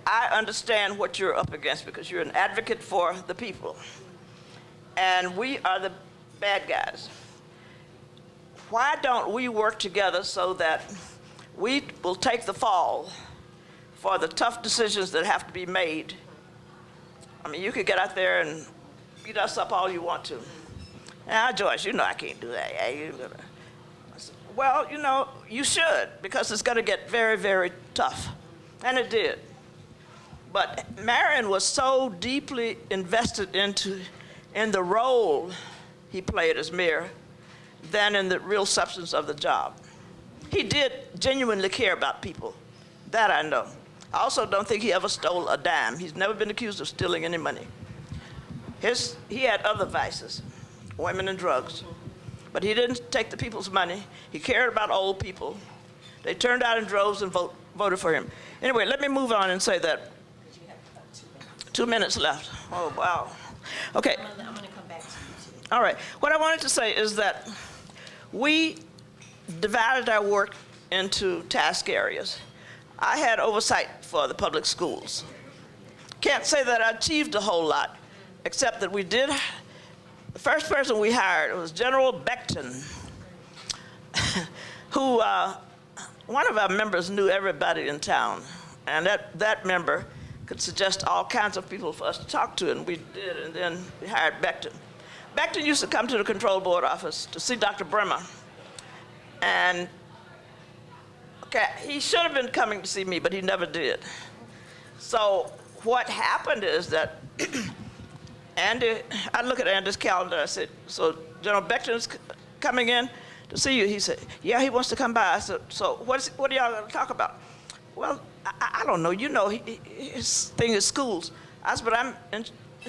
I understand what you're up against because you're an advocate for the people, and we are the bad guys. Why don't we work together so that we will take the fall for the tough decisions that have to be made? I mean, you could get out there and beat us up all you want to. Now, Joyce, you know I can't do that. I said, well, you know, you should, because it's going to get very, very tough. And it did. But Marion was so deeply invested in the role he played as mayor than in the real substance of the job. He did genuinely care about people. That I know. I also don't think he ever stole a dime. He's never been accused of stealing any money. He had other vices, women and drugs. But he didn't take the people's money. He cared about old people. They turned out in droves and voted for him. Anyway, let me move on and say that 2 minutes left. Oh, wow. Okay. I'm going to come back to you. All right. What I wanted to say is that we divided our work into task areas. I had oversight for the public schools. Can't say that I achieved a whole lot, except that we did. The first person we hired was General Beckton, who one of our members knew everybody in town, and that member could suggest all kinds of people for us to talk to, and we did, and then we hired Beckton. Beckton used to come to the control board office to see Dr. Bremer, and okay, he should have been coming to see me, but he never did. So what happened is that Andy, I look at Andy's calendar, I said, so General Beckton's coming in to see you. He said, yeah, he wants to come by. I said, so what are y'all going to talk about? Well, I don't know. You know, his thing is schools. I said, but I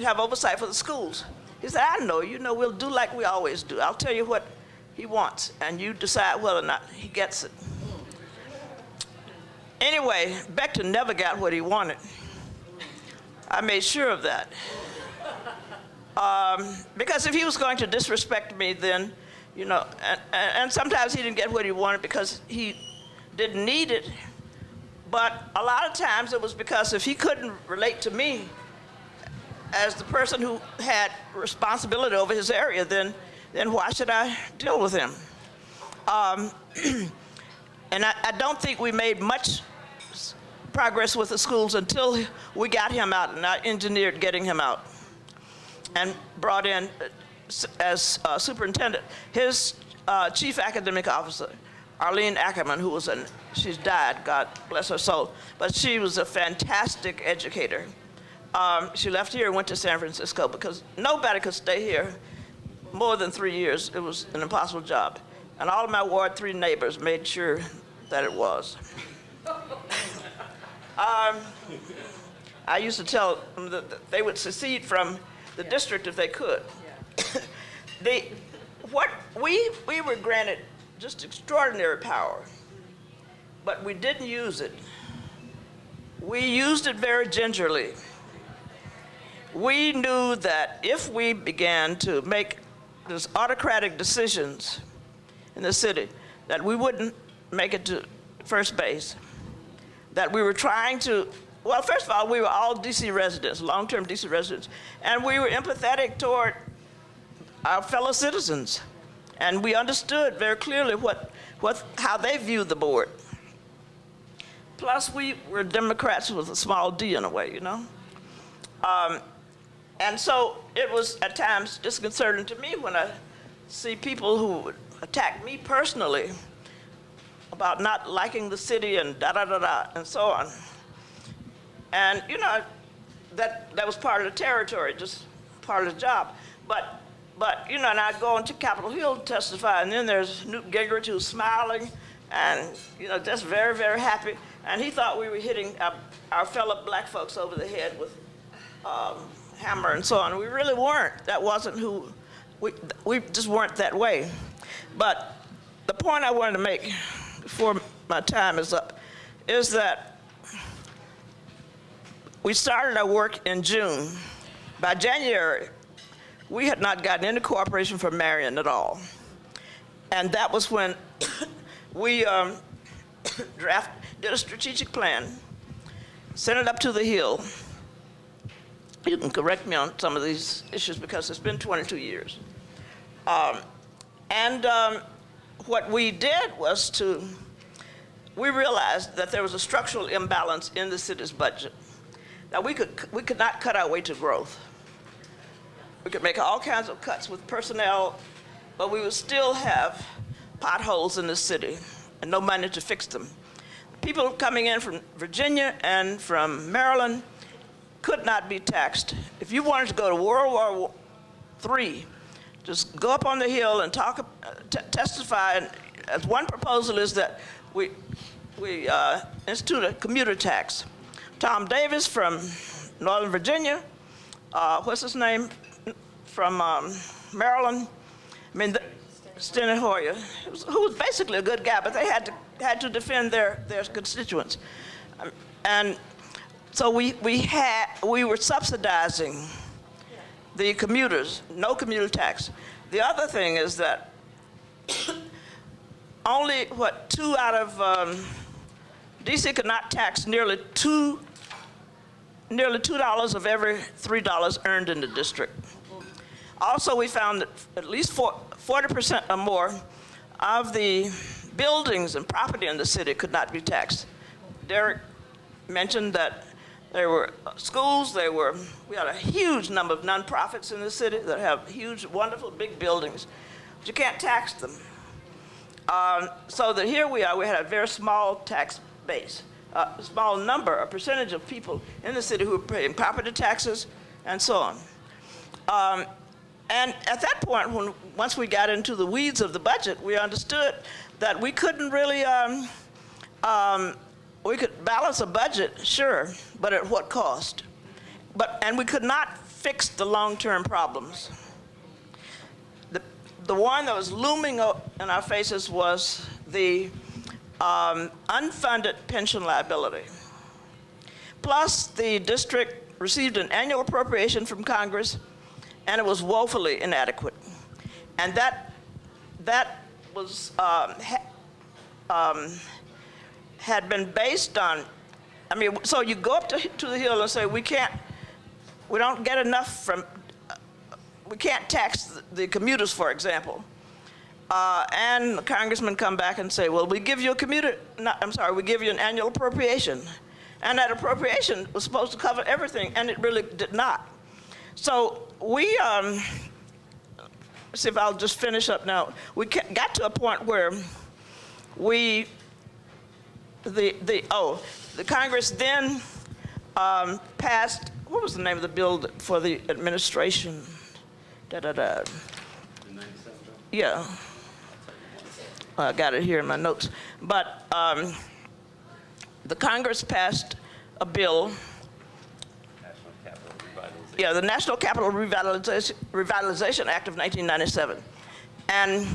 have oversight for the schools. He said, I know, we'll do like we always do. I'll tell you what he wants, and you decide whether or not he gets it. Anyway, Beckton never got what he wanted. I made sure of that. Because if he was going to disrespect me, then, and sometimes he didn't get what he wanted because he didn't need it. But a lot of times it was because if he couldn't relate to me as the person who had responsibility over his area, then why should I deal with him? And I don't think we made much progress with the schools until we got him out, and I engineered getting him out and brought in as superintendent his chief academic officer, Arlene Ackerman, she's died, God bless her soul, but she was a fantastic educator. She left here and went to San Francisco because nobody could stay here more than 3 years. It was an impossible job. And all of my Ward 3 neighbors made sure that it was. I used to tell them that they would secede from the district if they could. We were granted just extraordinary power, but we didn't use it. We used it very gingerly. We knew that if we began to make these autocratic decisions in the city, that we wouldn't make it to first base, that we were trying to, well, first of all, we were all DC residents, long-term DC residents, and we were empathetic toward our fellow citizens, and we understood very clearly how they viewed the board. Plus, we were Democrats with a small d in a way, And so it was at times disconcerting to me when I see people who would attack me personally about not liking the city and da-da-da-da and so on. And, that was part of the territory, just part of the job. But and I'd go into Capitol Hill to testify, and then there's Newt Gingrich who's smiling and, just very, very happy. And he thought we were hitting our fellow black folks over the head with hammer and so on. We really weren't. That wasn't who, we just weren't that way. But the point I wanted to make before my time is up is that we started our work in June. By January, we had not gotten any cooperation from Marion at all. And that was when we did a strategic plan, sent it up to the Hill. You can correct me on some of these issues because it's been 22 years. What we did was we realized that there was a structural imbalance in the city's budget. Now we could not cut our way to growth. We could make all kinds of cuts with personnel, but we would still have potholes in the city and no money to fix them. People coming in from Virginia and from Maryland could not be taxed. If you wanted to go to World War III, just go up on the Hill and testify. And as one proposal is that we institute a commuter tax. Tom Davis from Northern Virginia, what's his name, from Maryland, Steny Hoyer, who was basically a good guy, but they had to defend their constituents. And so we were subsidizing the commuters, no commuter tax. The other thing is that only, 2 out of, DC could not tax nearly $2 of every $3 earned in the district. Also, we found that at least 40% or more of the buildings and property in the city could not be taxed. Derek mentioned that there were schools, we had a huge number of nonprofits in the city that have huge, wonderful, big buildings, but you can't tax them. So that here we are, we had a very small tax base, a small number, a percentage of people in the city who were paying property taxes and so on. And at that point, once we got into the weeds of the budget, we understood that we couldn't really, we could balance a budget, sure, but at what cost? And we could not fix the long-term problems. the one that was looming in our faces was the unfunded pension liability. Plus, the district received an annual appropriation from Congress, and it was woefully inadequate. And that was had been based on, I mean, so you go up to the Hill and say, we don't get enough from, we can't tax the commuters, for example. And the congressmen come back and say, well, we give you we give you an annual appropriation. And that appropriation was supposed to cover everything, and it really did not. So we, let's see if I'll just finish up now. We got to a point where the Congress then passed, what was the name of the bill for the administration? Yeah. I got it here in my notes. But the Congress passed a bill, the National Capital Revitalization Act of 1997, and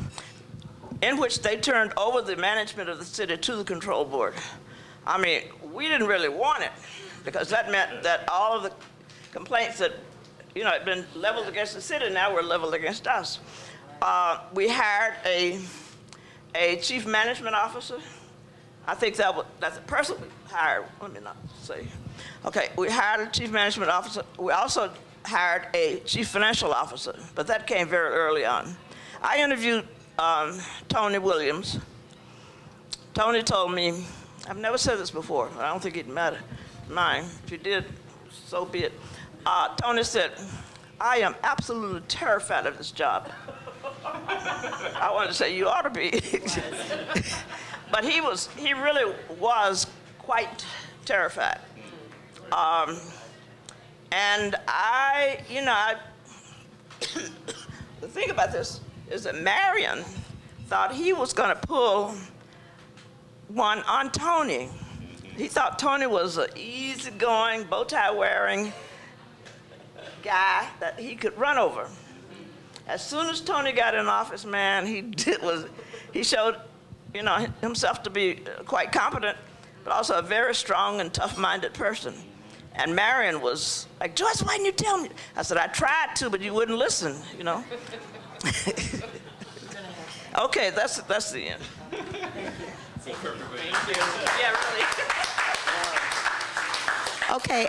in which they turned over the management of the city to the control board. I mean, we didn't really want it, because that meant that all of the complaints that had been leveled against the city now were leveled against us. We hired a chief management officer. I think that's a person we hired. Let me not say. Okay, we hired a chief management officer. We also hired a chief financial officer, but that came very early on. I interviewed Tony Williams. Tony told me, I've never said this before, I don't think it'd matter, mind. If you did, so be it. Tony said, I am absolutely terrified of this job. I wanted to say, you ought to be. But he really was quite terrified. And the thing about this is that Marion thought he was going to pull one on Tony. He thought Tony was an easygoing, bow tie wearing guy that he could run over. As soon as Tony got in office, man, he showed himself to be quite competent, but also a very strong and tough-minded person. And Marion was like, Joyce, why didn't you tell me? I said, I tried to, but you wouldn't listen, Okay, that's the end. Yeah, really. Okay,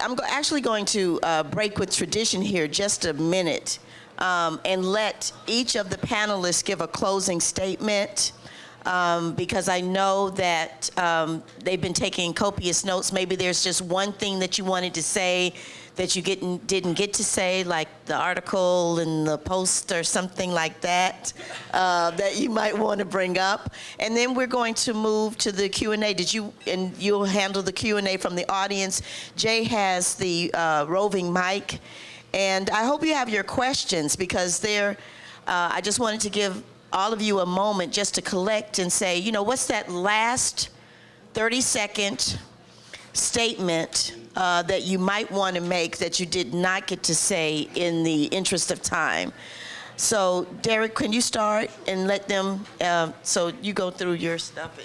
I'm actually going to break with tradition here just a minute and let each of the panelists give a closing statement because I know that they've been taking copious notes. Maybe there's just one thing that you wanted to say that you didn't get to say, like the article in the Post or something like that, that you might want to bring up. And then we're going to move to the Q&A. You'll handle the Q&A from the audience. Jay has the roving mic. And I hope you have your questions because I just wanted to give all of you a moment just to collect and say, what's that last 30-second statement that you might want to make that you did not get to say in the interest of time. So, Derek, can you start and let them, so you go through your stuff.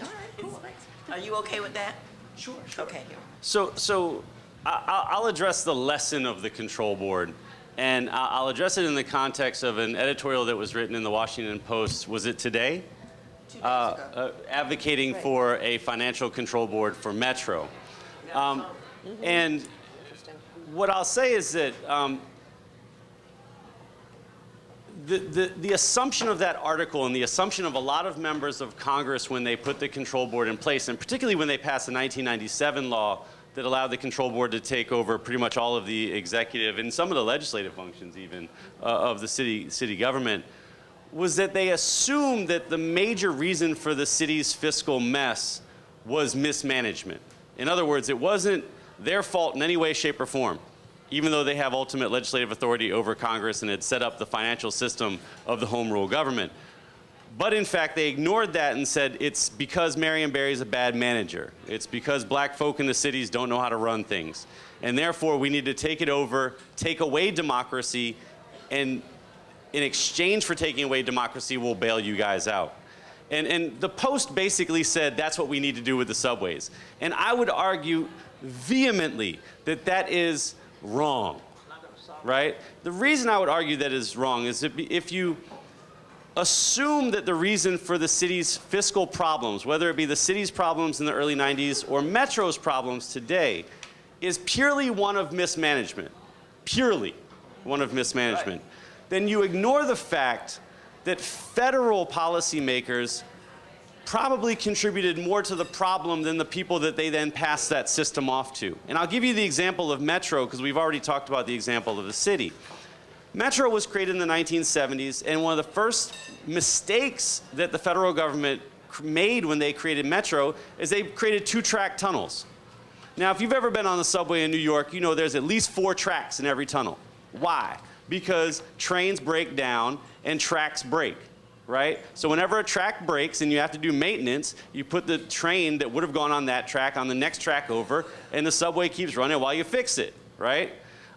Are you okay with that? Sure. Okay. So I'll address the lesson of the control board, and I'll address it in the context of an editorial that was written in the Washington Post. Was it today? 2 days ago. Advocating for a financial control board for Metro. And what I'll say is that the assumption of that article and the assumption of a lot of members of Congress when they put the control board in place, and particularly when they passed the 1997 law that allowed the control board to take over pretty much all of the executive and some of the legislative functions even of the city government, was that they assumed that the major reason for the city's fiscal mess was mismanagement. In other words, it wasn't their fault in any way, shape, or form, even though they have ultimate legislative authority over Congress and had set up the financial system of the home rule government. But in fact, they ignored that and said it's because Marion Barry's a bad manager. It's because black folk in the cities don't know how to run things. And therefore, we need to take it over, take away democracy, and in exchange for taking away democracy, we'll bail you guys out. And the Post basically said that's what we need to do with the subways. And I would argue vehemently that that is wrong, right? The reason I would argue that is wrong is if you assume that the reason for the city's fiscal problems, whether it be the city's problems in the early 90s or Metro's problems today, is purely one of mismanagement, then you ignore the fact that federal policymakers probably contributed more to the problem than the people that they then passed that system off to. And I'll give you the example of Metro, because we've already talked about the example of the city. Metro was created in the 1970s, and one of the first mistakes that the federal government made when they created Metro is they created 2-track tunnels. Now, if you've ever been on the subway in New York, you know there's at least 4 tracks in every tunnel. Why? Because trains break down and tracks break, right? So whenever a track breaks and you have to do maintenance, you put the train that would have gone on that track on the next track over, and the subway keeps running while you fix it, right?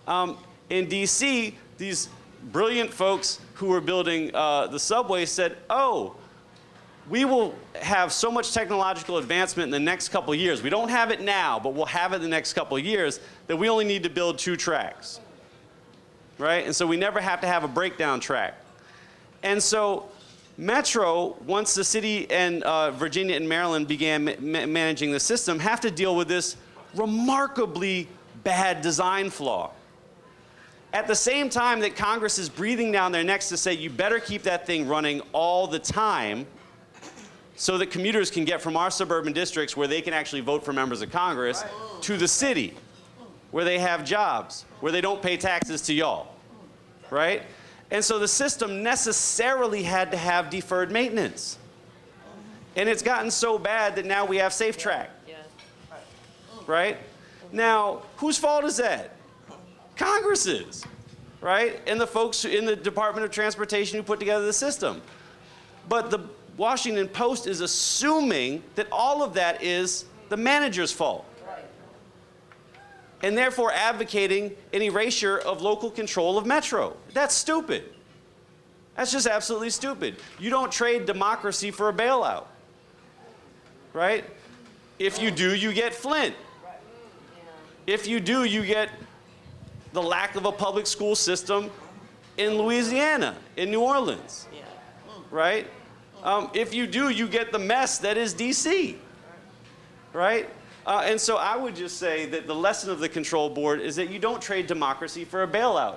In DC, these brilliant folks who were building the subway said, oh, we will have so much technological advancement in the next couple of years. We don't have it now, but we'll have it in the next couple of years, that we only need to build 2 tracks, right? And so we never have to have a breakdown track. And so Metro, once the city and Virginia and Maryland began managing the system, have to deal with this remarkably bad design flaw. At the same time that Congress is breathing down their necks to say, you better keep that thing running all the time so that commuters can get from our suburban districts where they can actually vote for members of Congress to the city, where they have jobs, where they don't pay taxes to y'all, right? And so the system necessarily had to have deferred maintenance. And it's gotten so bad that now we have Safe Track, right? Now, whose fault is that? Congress's, right? And the folks in the Department of Transportation who put together the system. But the Washington Post is assuming that all of that is the manager's fault. And therefore advocating an erasure of local control of Metro. That's stupid. That's just absolutely stupid. You don't trade democracy for a bailout, right? If you do, you get Flint. If you do, you get the lack of a public school system in Louisiana, in New Orleans, right? If you do, you get the mess that is DC, right? And so I would just say that the lesson of the control board is that you don't trade democracy for a bailout.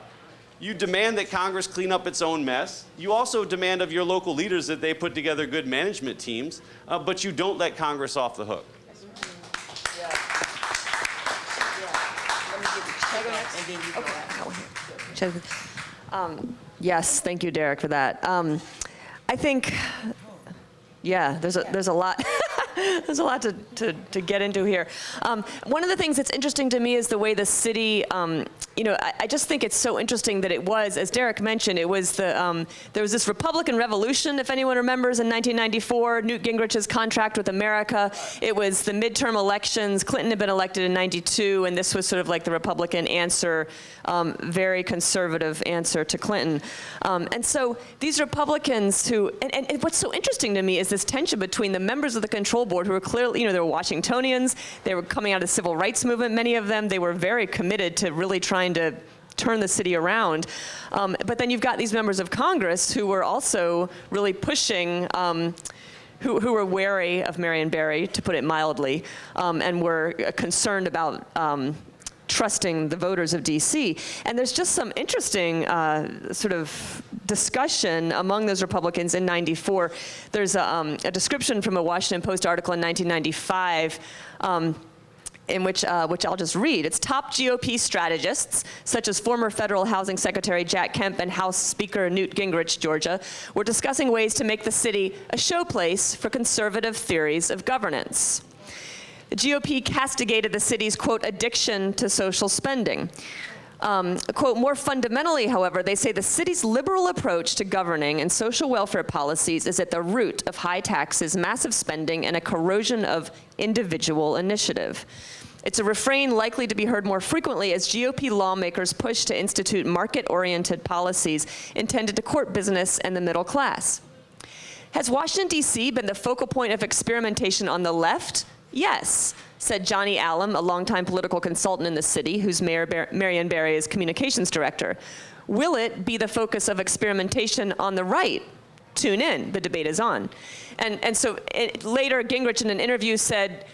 You demand that Congress clean up its own mess. You also demand of your local leaders that they put together good management teams, but you don't let Congress off the hook. Yes, thank you, Derek, for that. I think, yeah, there's a lot. There's a lot to get into here. One of the things that's interesting to me is the way the city, I just think it's so interesting that it was, as Derek mentioned, it was there was this Republican Revolution, if anyone remembers, in 1994, Newt Gingrich's contract with America. It was the midterm elections. Clinton had been elected in 92, and this was sort of like the Republican answer, very conservative answer to Clinton. And so these Republicans who, and what's so interesting to me is this tension between the members of the control board who were clearly, they were Washingtonians, they were coming out of the civil rights movement, many of them, they were very committed to really trying to turn the city around. But then you've got these members of Congress who were also really pushing, who were wary of Marion Barry, to put it mildly, and were concerned about trusting the voters of DC. And there's just some interesting sort of discussion among those Republicans in 94. There's a description from a Washington Post article in 1995 in which I'll just read. It's top GOP strategists, such as former federal housing secretary Jack Kemp and House Speaker Newt Gingrich, Georgia, were discussing ways to make the city a showplace for conservative theories of governance. The GOP castigated the city's, quote, addiction to social spending. Quote, more fundamentally, however, they say the city's liberal approach to governing and social welfare policies is at the root of high taxes, massive spending, and a corrosion of individual initiative. It's a refrain likely to be heard more frequently as GOP lawmakers push to institute market-oriented policies intended to court business and the middle class. Has Washington, D.C. been the focal point of experimentation on the left? Yes, said Johnny Allen, a longtime political consultant in the city, whose Mayor Marion Barry is communications director. Will it be the focus of experimentation on the right? Tune in, the debate is on. And so later, Gingrich in an interview said,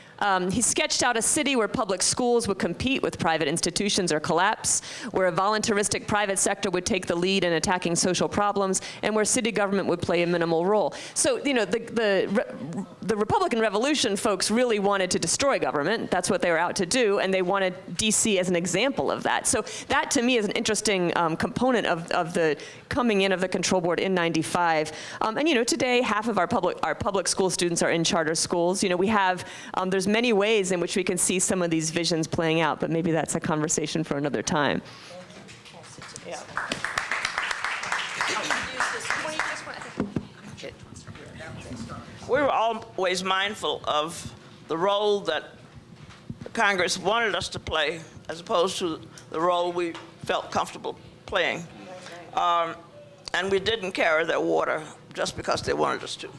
he sketched out a city where public schools would compete with private institutions or collapse, where a voluntaristic private sector would take the lead in attacking social problems, and where city government would play a minimal role. So, you know, the Republican Revolution folks really wanted to destroy government. That's what they were out to do, and they wanted DC as an example of that. So that, to me, is an interesting component of the coming in of the control board in '95. And, you know, today, half of our public school students are in charter schools. You know, we have, there's many ways in which we can see some of these visions playing out, but maybe that's a conversation for another time. Yeah. We were always mindful of the role that Congress wanted us to play as opposed to the role we felt comfortable playing. And we didn't carry their water just because they wanted us to.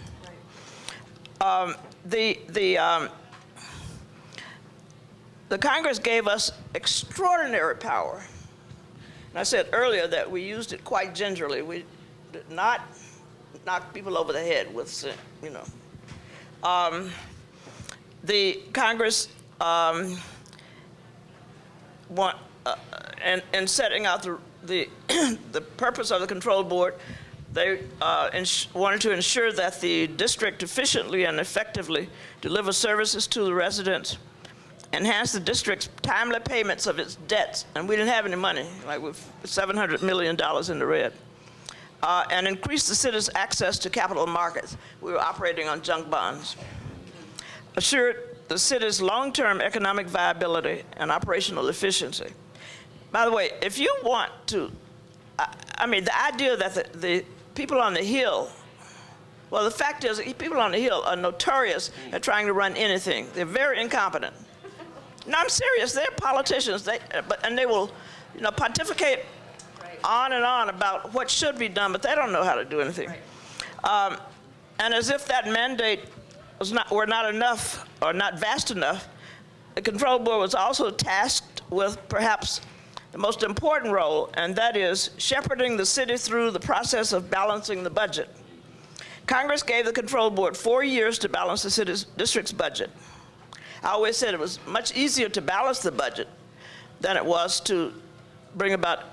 The Congress gave us extraordinary power. And I said earlier that we used it quite gingerly. We did not knock people over the head with, you know. The Congress, in setting out the purpose of the control board, they wanted to ensure that the district efficiently and effectively deliver services to the residents, enhance the district's timely payments of its debts, and we didn't have any money, like with $700 million in the red, and increase the city's access to capital markets. We were operating on junk bonds. Assured the city's long-term economic viability and operational efficiency. By the way, if you want to, I mean, the idea that the people on the Hill, well, the fact is people on the Hill are notorious at trying to run anything. They're very incompetent. No, I'm serious. They're politicians, and they will, you know, pontificate on and on about what should be done, but they don't know how to do anything. And as if that mandate were not enough or not vast enough, the control board was also tasked with perhaps the most important role, and that is shepherding the city through the process of balancing the budget. Congress gave the control board 4 years to balance the district's budget. I always said it was much easier to balance the budget than it was to bring about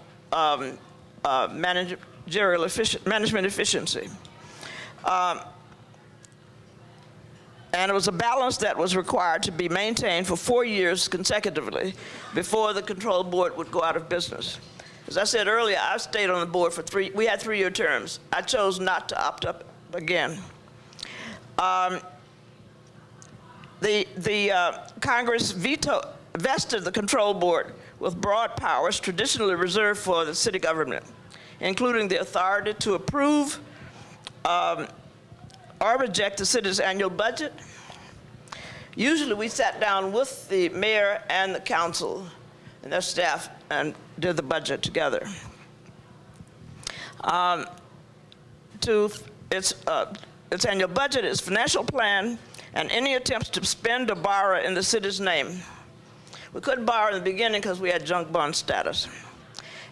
management efficiency. And it was a balance that was required to be maintained for 4 years consecutively before the control board would go out of business. As I said earlier, I stayed on the board for we had 3-year terms. I chose not to opt up again. Congress vested the control board with broad powers traditionally reserved for the city government, including the authority to approve or reject the city's annual budget. Usually we sat down with the mayor and the council and their staff and did the budget together. Its annual budget, its financial plan, and any attempts to spend or borrow in the city's name. We couldn't borrow in the beginning because we had junk bond status.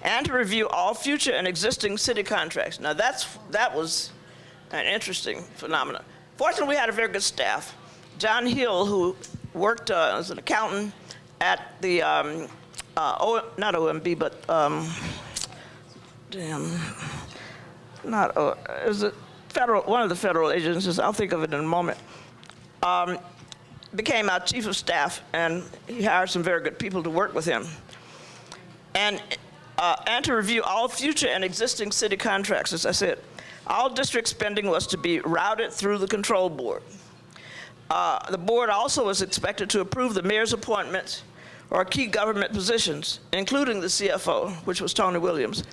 And to review all future and existing city contracts. Now that was an interesting phenomenon. Fortunately, we had a very good staff. John Hill, who worked as an accountant at the, not OMB, but, it was a one of the federal agencies, I'll think of it in a moment, became our chief of staff, and he hired some very good people to work with him. And to review all future and existing city contracts, as I said. All district spending was to be routed through the control board. The board also was expected to approve the mayor's appointments or key government positions, including the CFO, which was Tony Williams,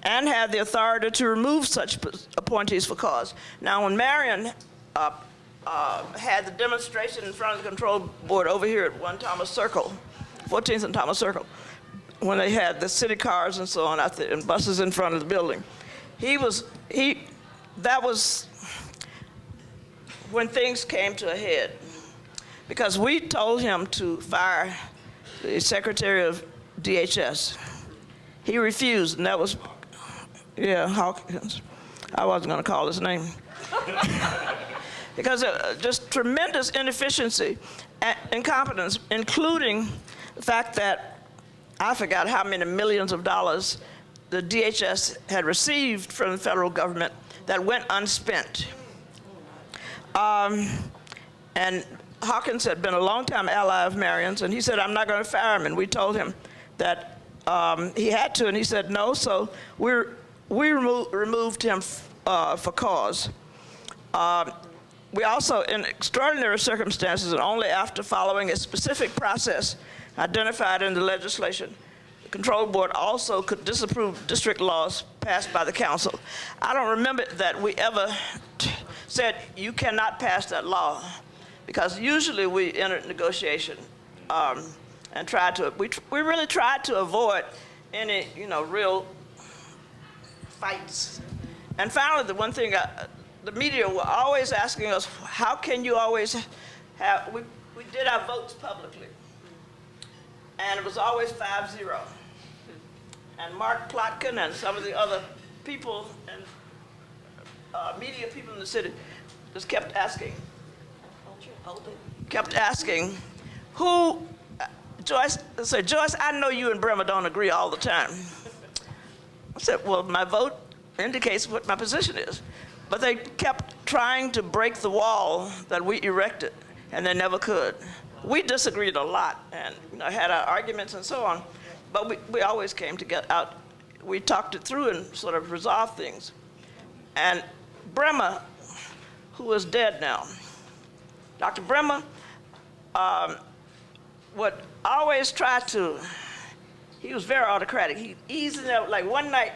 and had the authority to remove such appointees for cause. Now, when Marion had the demonstration in front of the control board over here at 1 Thomas Circle, 14th and Thomas Circle, when they had the city cars and so on out there, and buses in front of the building. That was when things came to a head, because we told him to fire the Secretary of DHS. He refused, and that was, Hawkins. I wasn't going to call his name. Because just tremendous inefficiency and incompetence, including the fact that I forgot how many millions of dollars the DHS had received from the federal government that went unspent. And Hawkins had been a longtime ally of Marion's, and he said, I'm not going to fire him. And we told him that he had to, and he said no, so we removed him for cause. We also, in extraordinary circumstances, and only after following a specific process identified in the legislation, the control board also could disapprove district laws passed by the council. I don't remember that we ever said, you cannot pass that law, because usually we enter negotiation and try to, we really tried to avoid any, real fights. And finally, the one thing, the media were always asking us, how can you always have, we did our votes publicly, and it was always 5-0. And Mark Plotkin and some of the other people and media people in the city just kept asking, who, Joyce, I said, Joyce, I know you and Bremer don't agree all the time. I said, well, my vote indicates what my position is. But they kept trying to break the wall that we erected, and they never could. We disagreed a lot and had our arguments and so on, but we always came to get out. We talked it through and sort of resolved things. And Bremer, who is dead now, Dr. Bremer would always try to, he was very autocratic. He easily, like one night,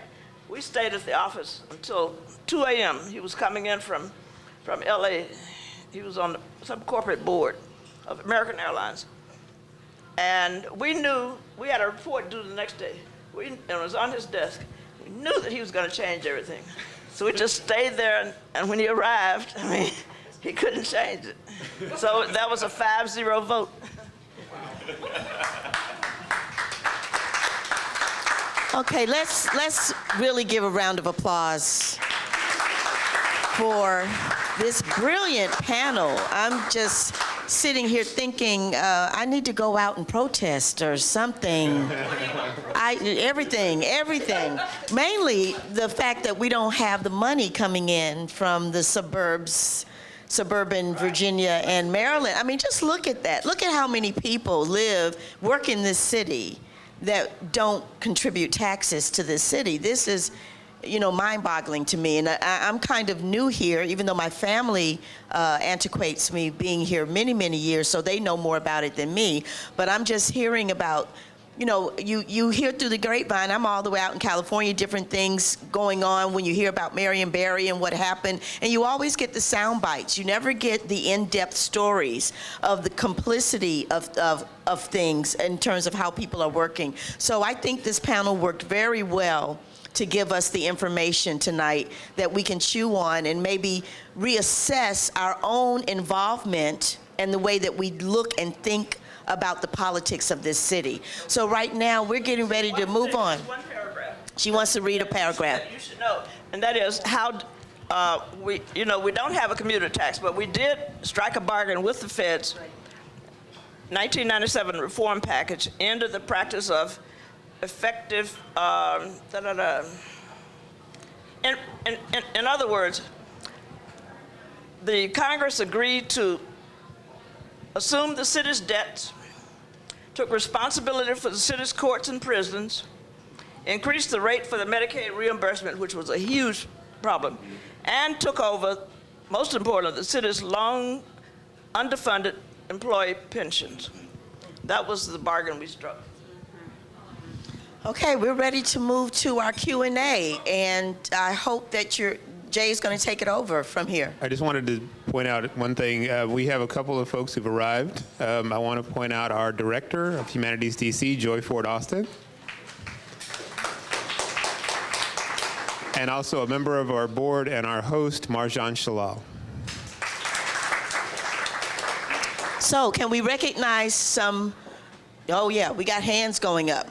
we stayed at the office until 2 a.m. He was coming in from LA. He was on some corporate board of American Airlines. And we knew, we had a report due the next day. And it was on his desk. We knew that he was going to change everything. So we just stayed there, and when he arrived, he couldn't change it. So that was a 5-0 vote. Okay, let's really give a round of applause for this brilliant panel. I'm just sitting here thinking, I need to go out and protest or something. Everything. Mainly the fact that we don't have the money coming in from the suburban Virginia and Maryland. Just look at that. Look at how many people work in this city that don't contribute taxes to this city. This is, mind-boggling to me. And I'm kind of new here, even though my family antiquates me being here many, many years, so they know more about it than me. But I'm just hearing about, you hear through the grapevine. I'm all the way out in California, different things going on when you hear about Marion Barry and what happened. And you always get the sound bites. You never get the in-depth stories of the complicity of things in terms of how people are working. So I think this panel worked very well to give us the information tonight that we can chew on and maybe reassess our own involvement and the way that we look and think about the politics of this city. So right now, we're getting ready to move on. One paragraph. She wants to read a paragraph. You should know, and that is how we don't have a commuter tax, but we did strike a bargain with the feds. 1997 reform package ended the practice of effective, in other words, the Congress agreed to assume the city's debts, took responsibility for the city's courts and prisons, increased the rate for the Medicaid reimbursement, which was a huge problem, and took over, most importantly, the city's long underfunded employee pensions. That was the bargain we struck. Okay, we're ready to move to our Q&A, and I hope that Jay's going to take it over from here. I just wanted to point out one thing. We have a couple of folks who've arrived. I want to point out our Director of Humanities DC, Joy Ford Austin. And also a member of our board and our host, Marjan Shalal. So can we recognize some, oh yeah, we got hands going up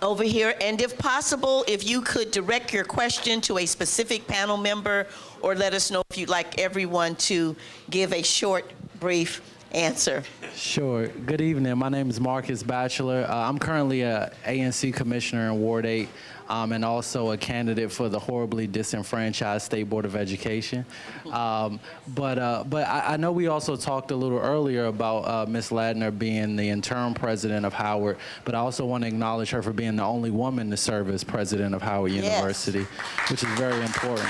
over here. And if possible, if you could direct your question to a specific panel member, or let us know if you'd like everyone to give a short, brief answer. Sure. Good evening. My name is Marcus Batchelor. I'm currently a ANC commissioner in Ward 8 and also a candidate for the horribly disenfranchised State Board of Education. But I know we also talked a little earlier about Ms. Ladner being the interim president of Howard, but I also want to acknowledge her for being the only woman to serve as president of Howard University, which is very important.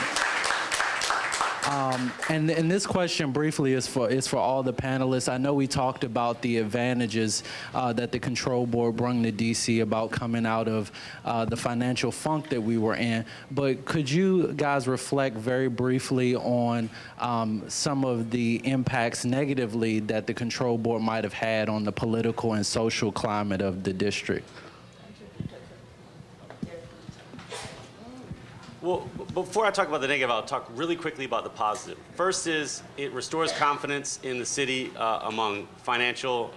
And this question briefly is for all the panelists. I know we talked about the advantages that the control board brought to DC about coming out of the financial funk that we were in, but could you guys reflect very briefly on some of the impacts negatively that the control board might have had on the political and social climate of the district? Well, before I talk about the negative, I'll talk really quickly about the positive. First is it restores confidence in the city among financial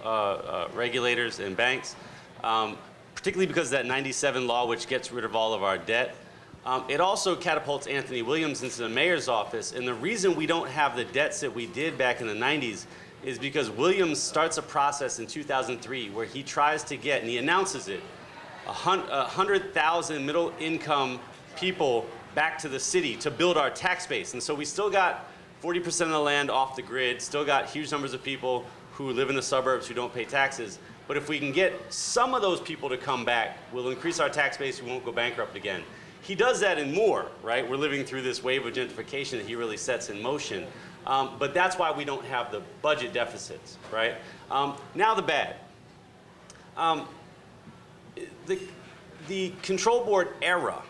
regulators and banks, particularly because of that 97 law, which gets rid of all of our debt. It also catapults Anthony Williams into the mayor's office. And the reason we don't have the debts that we did back in the 90s is because Williams starts a process in 2003 where he tries to get, and he announces it, 100,000 middle income people back to the city to build our tax base. And so we still got 40% of the land off the grid, still got huge numbers of people who live in the suburbs who don't pay taxes. But if we can get some of those people to come back, we'll increase our tax base, we won't go bankrupt again. He does that and more, right? We're living through this wave of gentrification that he really sets in motion. But that's why we don't have the budget deficits, right? Now the bad. The control board era,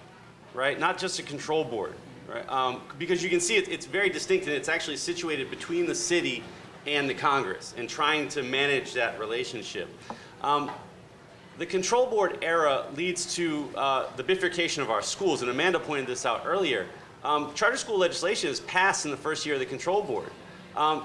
right? Not just a control board, right? Because you can see it's very distinct, and it's actually situated between the city and the Congress and trying to manage that relationship. The control board era leads to the bifurcation of our schools, and Amanda pointed this out earlier. Charter school legislation is passed in the first year of the control board.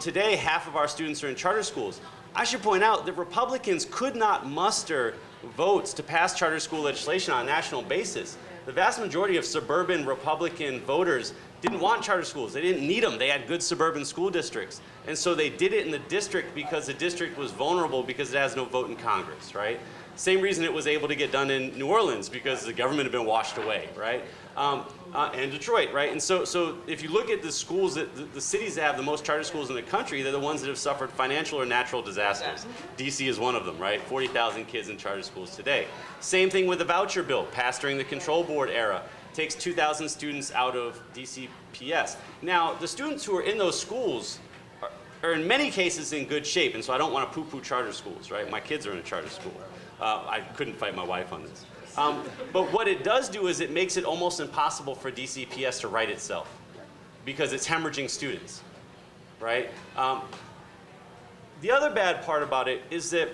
Today, half of our students are in charter schools. I should point out that Republicans could not muster votes to pass charter school legislation on a national basis. The vast majority of suburban Republican voters didn't want charter schools. They didn't need them. They had good suburban school districts. And so they did it in the district because the district was vulnerable because it has no vote in Congress, right? Same reason it was able to get done in New Orleans, because the government had been washed away, right? And Detroit, right? And so if you look at the schools, the cities that have the most charter schools in the country, they're the ones that have suffered financial or natural disasters. DC is one of them, right? 40,000 kids in charter schools today. Same thing with the voucher bill, passed during the control board era. Takes 2,000 students out of DCPS. Now, the students who are in those schools are in many cases in good shape, and so I don't want to poo-poo charter schools, right? My kids are in a charter school. I couldn't fight my wife on this. But what it does do is it makes it almost impossible for DCPS to write itself because it's hemorrhaging students, right? The other bad part about it is that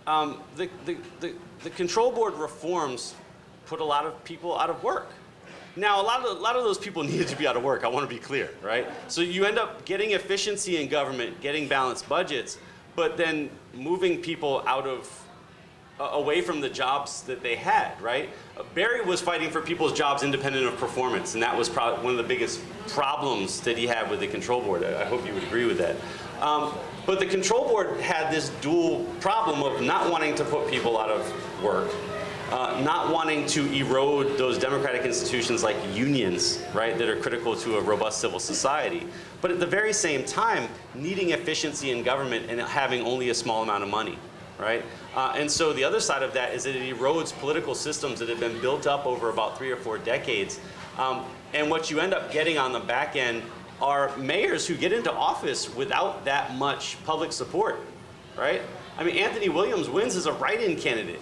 the control board reforms put a lot of people out of work. Now, a lot of those people needed to be out of work, I want to be clear, right? So you end up getting efficiency in government, getting balanced budgets, but then moving people out of away from the jobs that they had, right? Barry was fighting for people's jobs independent of performance, and that was probably one of the biggest problems that he had with the control board. I hope you would agree with that. But the control board had this dual problem of not wanting to put people out of work, not wanting to erode those democratic institutions like unions, right, that are critical to a robust civil society, but at the very same time, needing efficiency in government and having only a small amount of money, right? And so the other side of that is that it erodes political systems that have been built up over about 3 or 4 decades. And what you end up getting on the back end are mayors who get into office without that much public support, right? I mean, Anthony Williams wins as a write-in candidate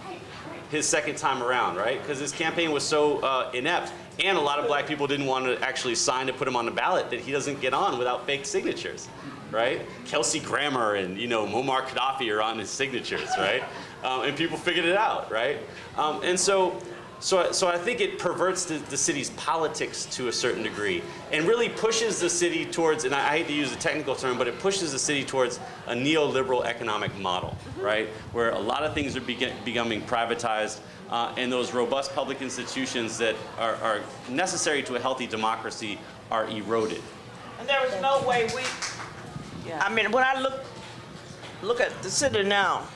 his second time around, right? Because his campaign was so inept. And a lot of black people didn't want to actually sign to put him on the ballot, that he doesn't get on without fake signatures, right? Kelsey Grammer and, Muammar Gaddafi are on his signatures, right? And people figured it out, right? And so I think it perverts the city's politics to a certain degree and really pushes the city towards, and I hate to use a technical term, but it pushes the city towards a neoliberal economic model, right? Where a lot of things are becoming privatized, and those robust public institutions that are necessary to a healthy democracy are eroded. And there is no way I mean, when I look at the city now,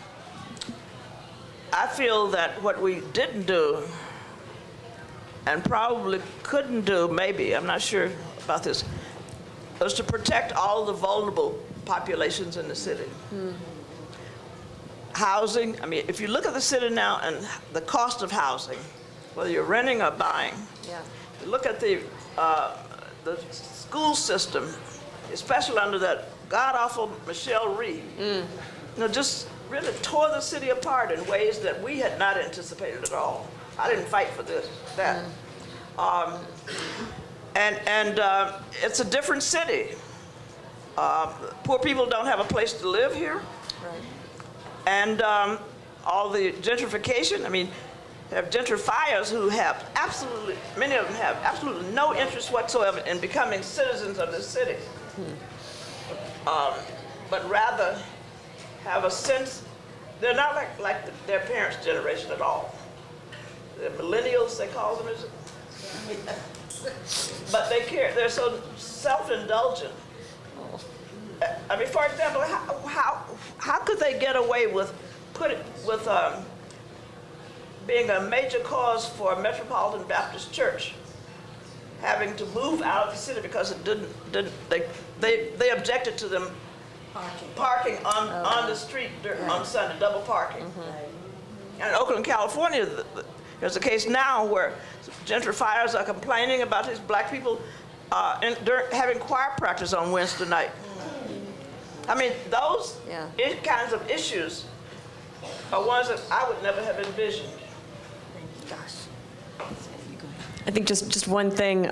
I feel that what we didn't do and probably couldn't do, maybe, I'm not sure about this, was to protect all the vulnerable populations in the city. Housing, I mean, if you look at the city now and the cost of housing, whether you're renting or buying, you look at the school system, especially under that god-awful Michelle Reed, just really tore the city apart in ways that we had not anticipated at all. I didn't fight for that. It's a different city. Poor people don't have a place to live here. Right. And all the gentrification, I mean, have gentrifiers who have absolutely, many of them have absolutely no interest whatsoever in becoming citizens of the city. But rather have a sense, they're not like their parents' generation at all. The millennials, they call them, is it? But they care, they're so self-indulgent. I mean, for example, how could they get away with being a major cause for Metropolitan Baptist Church having to move out of the city because it they objected to them parking on the street on Sunday, double parking. And in Oakland, California, there's a case now where gentrifiers are complaining about these black people having choir practice on Wednesday night. I mean, those kinds of issues are ones that I would never have envisioned. I think just one thing,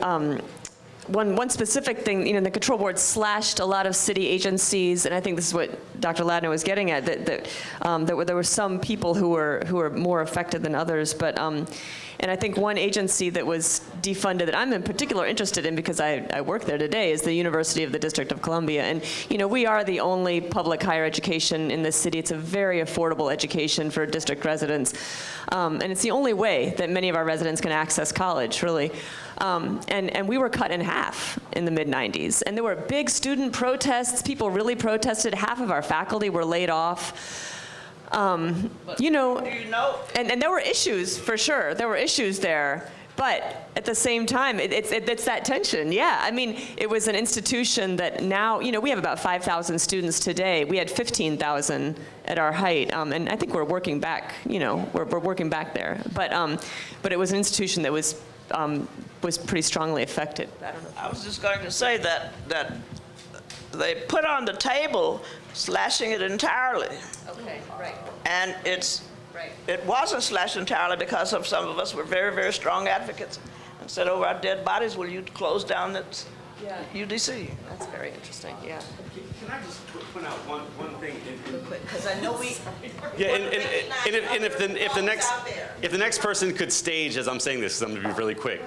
one specific thing, the control board slashed a lot of city agencies, and I think this is what Dr. Ladner was getting at, that there were some people who were more affected than others, but and I think one agency that was defunded that I'm in particular interested in because I work there today is the University of the District of Columbia. And we are the only public higher education in this city. It's a very affordable education for district residents. And it's the only way that many of our residents can access college, really. And we were cut in half in the mid-90s. And there were big student protests. People really protested. Half of our faculty were laid off. And there were issues, for sure. There were issues there. But at the same time, it's that tension. Yeah, I mean, it was an institution that now, we have about 5,000 students today. We had 15,000 at our height. And I think we're working back, we're working back there. But it was an institution that was pretty strongly affected. I was just going to say that they put on the table slashing it entirely. Okay, right. And it wasn't slashed entirely because of some of us were very, very strong advocates and said, over our dead bodies, will you close down that UDC? That's very interesting, yeah. Can I just point out one thing? Because I know we. Yeah, and if the next person could stage as I'm saying this, because I'm going to be really quick.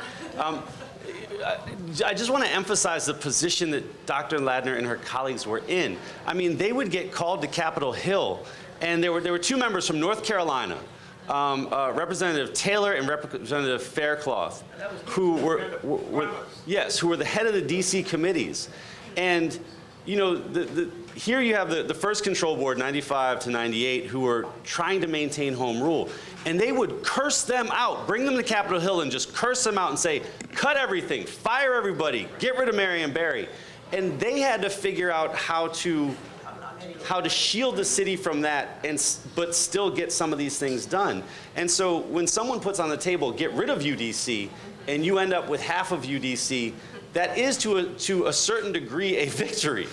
I just want to emphasize the position that Dr. Ladner and her colleagues were in. I mean, they would get called to Capitol Hill, and there were two members from North Carolina, Representative Taylor and Representative Faircloth, who were the head of the DC committees. And here you have the first control board, 95 to 98, who were trying to maintain home rule. And they would curse them out, bring them to Capitol Hill and just curse them out and say, cut everything, fire everybody, get rid of Marion Barry. And they had to figure out how to shield the city from that, but still get some of these things done. And so when someone puts on the table, get rid of UDC, and you end up with half of UDC, that is to a certain degree a victory,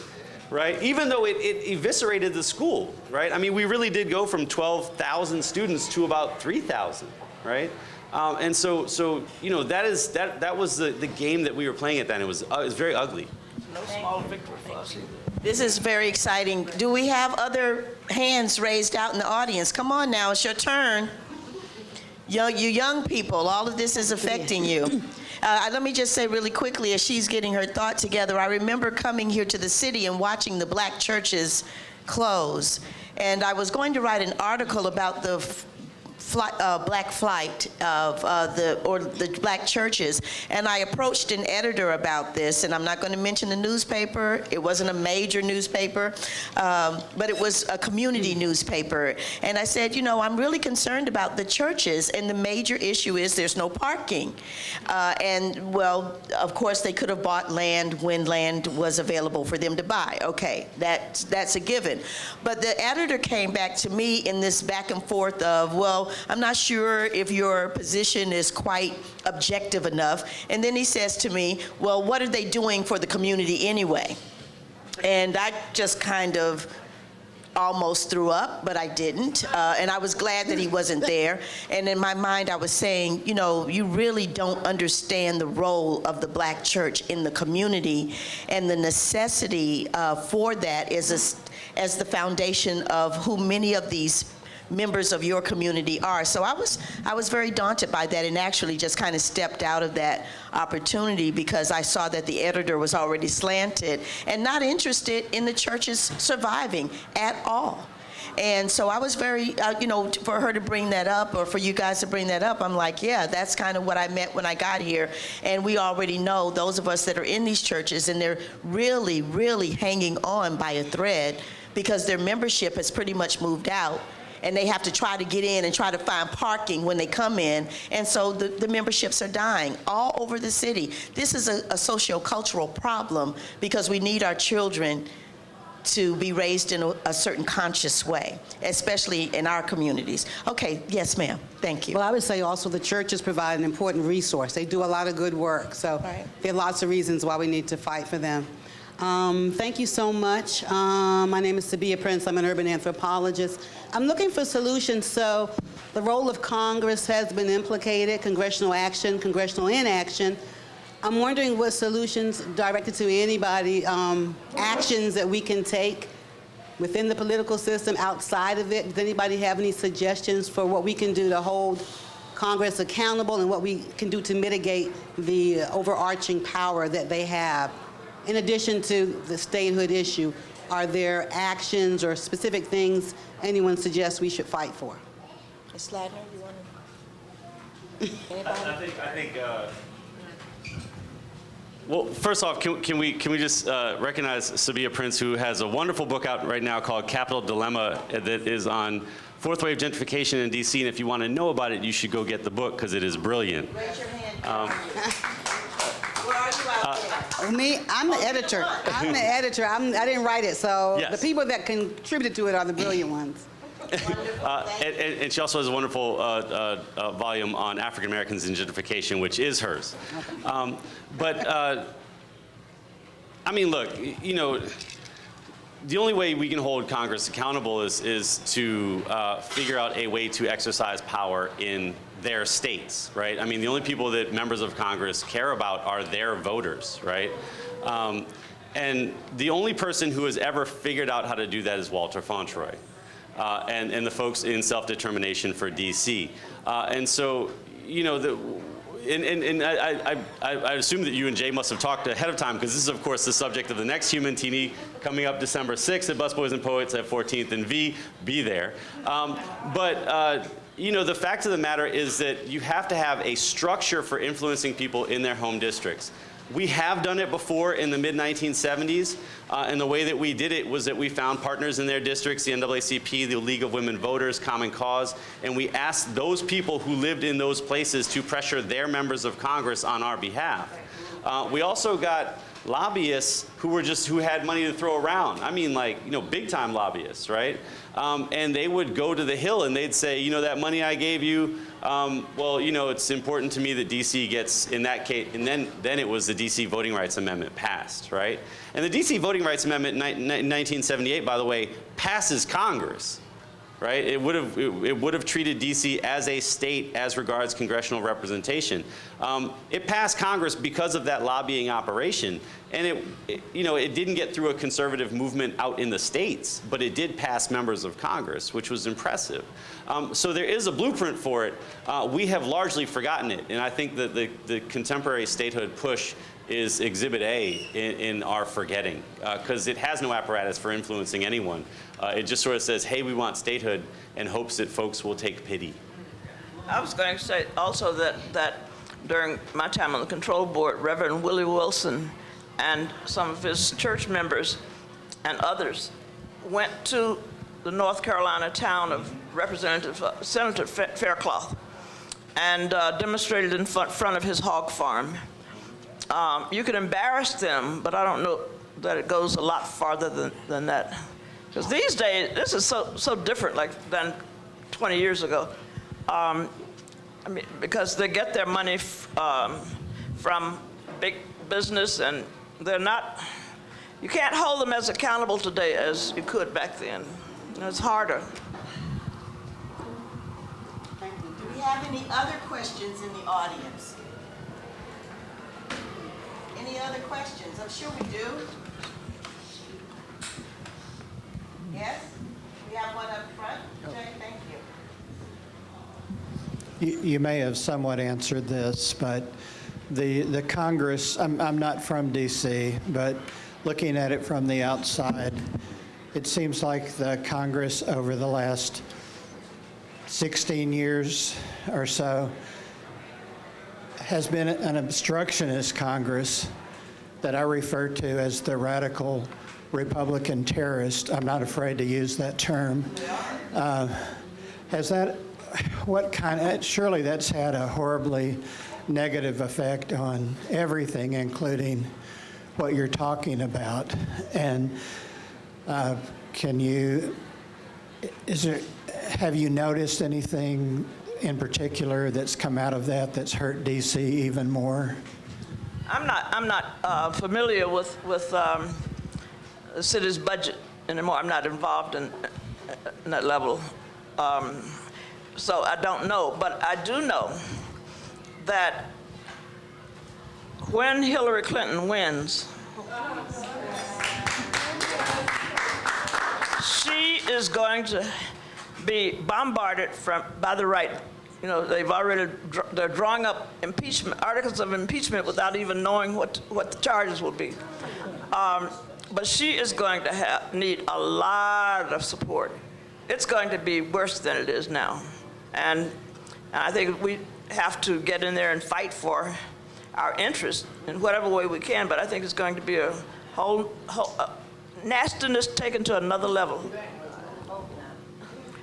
right? Even though it eviscerated the school, right? I mean, we really did go from 12,000 students to about 3,000, right? And so that was the game that we were playing at then. It was very ugly. No small victory for us either. This is very exciting. Do we have other hands raised out in the audience? Come on now, it's your turn. You young people, all of this is affecting you. Let me just say really quickly, as she's getting her thought together, I remember coming here to the city and watching the black churches close. And I was going to write an article about the black flight of the black churches, and I approached an editor about this, and I'm not going to mention the newspaper. It wasn't a major newspaper, but it was a community newspaper, and I said, I'm really concerned about the churches, and the major issue is there's no parking. And well, of course, they could have bought land when land was available for them to buy. Okay, that's a given. But the editor came back to me in this back and forth of, well, I'm not sure if your position is quite objective enough. And then he says to me, well, what are they doing for the community anyway? And I just kind of almost threw up, but I didn't. And I was glad that he wasn't there. And in my mind, I was saying, you really don't understand the role of the black church in the community, and the necessity for that is as the foundation of who many of these members of your community are. So I was very daunted by that, and actually just kind of stepped out of that opportunity because I saw that the editor was already slanted and not interested in the churches surviving at all. And so I was very, for her to bring that up, or for you guys to bring that up, I'm like, yeah, that's kind of what I meant when I got here. And we already know, those of us that are in these churches, and they're really, really hanging on by a thread because their membership has pretty much moved out, and they have to try to get in and try to find parking when they come in. And so the memberships are dying all over the city. This is a socio-cultural problem because we need our children to be raised in a certain conscious way, especially in our communities. Okay, yes, ma'am, thank you. Well, I would say also the churches provide an important resource. They do a lot of good work, so Right. there are lots of reasons why we need to fight for them. Thank you so much. My name is Sabia Prince. I'm an urban anthropologist. I'm looking for solutions. So the role of Congress has been implicated, congressional action, congressional inaction. I'm wondering what solutions directed to anybody, actions that we can take within the political system, outside of it. Does anybody have any suggestions for what we can do to hold Congress accountable and what we can do to mitigate the overarching power that they have? In addition to the statehood issue, are there actions or specific things anyone suggests we should fight for? Ms. Ladner, you want to? Anybody? I think. Well, first off, can we just recognize Sabia Prince, who has a wonderful book out right now called Capital Dilemma that is on fourth wave gentrification in DC, and if you want to know about it, you should go get the book because it is brilliant. Raise your hand. Where are you out there? Me, I'm the editor. I'm the editor. I didn't write it, so Yes. the people that contributed to it are the brilliant ones. And she also has a wonderful volume on African Americans and gentrification, which is hers. But I mean, look, the only way we can hold Congress accountable is to figure out a way to exercise power in their states, right? I mean, the only people that members of Congress care about are their voters, right? And the only person who has ever figured out how to do that is Walter Fauntroy. And the folks in self-determination for DC. And so, I assume that you and Jay must have talked ahead of time, because this is, of course, the subject of the next Humanitini coming up December 6th at Busboys and Poets at 14th and V. Be there. The fact of the matter is that you have to have a structure for influencing people in their home districts. We have done it before in the mid-1970s, and the way that we did it was that we found partners in their districts, the NAACP, the League of Women Voters, Common Cause, and we asked those people who lived in those places to pressure their members of Congress on our behalf. We also got lobbyists who had money to throw around. I mean, big time lobbyists, right? And they would go to the Hill and they'd say, that money I gave you, it's important to me that DC gets, in that case, and then it was the DC Voting Rights Amendment passed, right? And the DC Voting Rights Amendment in 1978, by the way, passes Congress, right? It would have treated DC as a state as regards congressional representation. It passed Congress because of that lobbying operation, and it didn't get through a conservative movement out in the states, but it did pass members of Congress, which was impressive. So there is a blueprint for it. We have largely forgotten it, and I think that the contemporary statehood push is Exhibit A in our forgetting, because it has no apparatus for influencing anyone. It just sort of says, hey, we want statehood, and hopes that folks will take pity. I was going to say also that during my time on the control board, Reverend Willie Wilson and some of his church members and others went to the North Carolina town of Senator Faircloth and demonstrated in front of his hog farm. You can embarrass them, but I don't know that it goes a lot farther than that. Because these days, this is so different than 20 years ago. I mean, because they get their money from big business, and they're not, you can't hold them as accountable today as you could back then. It's harder. Do we have any other questions in the audience? Any other questions? I'm sure we do. Yes? We have one up front. Jay, thank you. You may have somewhat answered this, but the Congress, I'm not from DC, but looking at it from the outside, it seems like the Congress over the last 16 years or so has been an obstructionist Congress that I refer to as the radical Republican terrorist. I'm not afraid to use that term. Surely that's had a horribly negative effect on everything, including what you're talking about. And have you noticed anything in particular that's come out of that's hurt DC even more? I'm not familiar with the city's budget anymore. I'm not involved in that level. So I don't know, but I do know that when Hillary Clinton wins, she is going to be bombarded by the right. You know, they're drawing up articles of impeachment without even knowing what the charges will be. But she is going to need a lot of support. It's going to be worse than it is now. And I think we have to get in there and fight for our interests in whatever way we can, but I think it's going to be a whole nastiness taken to another level.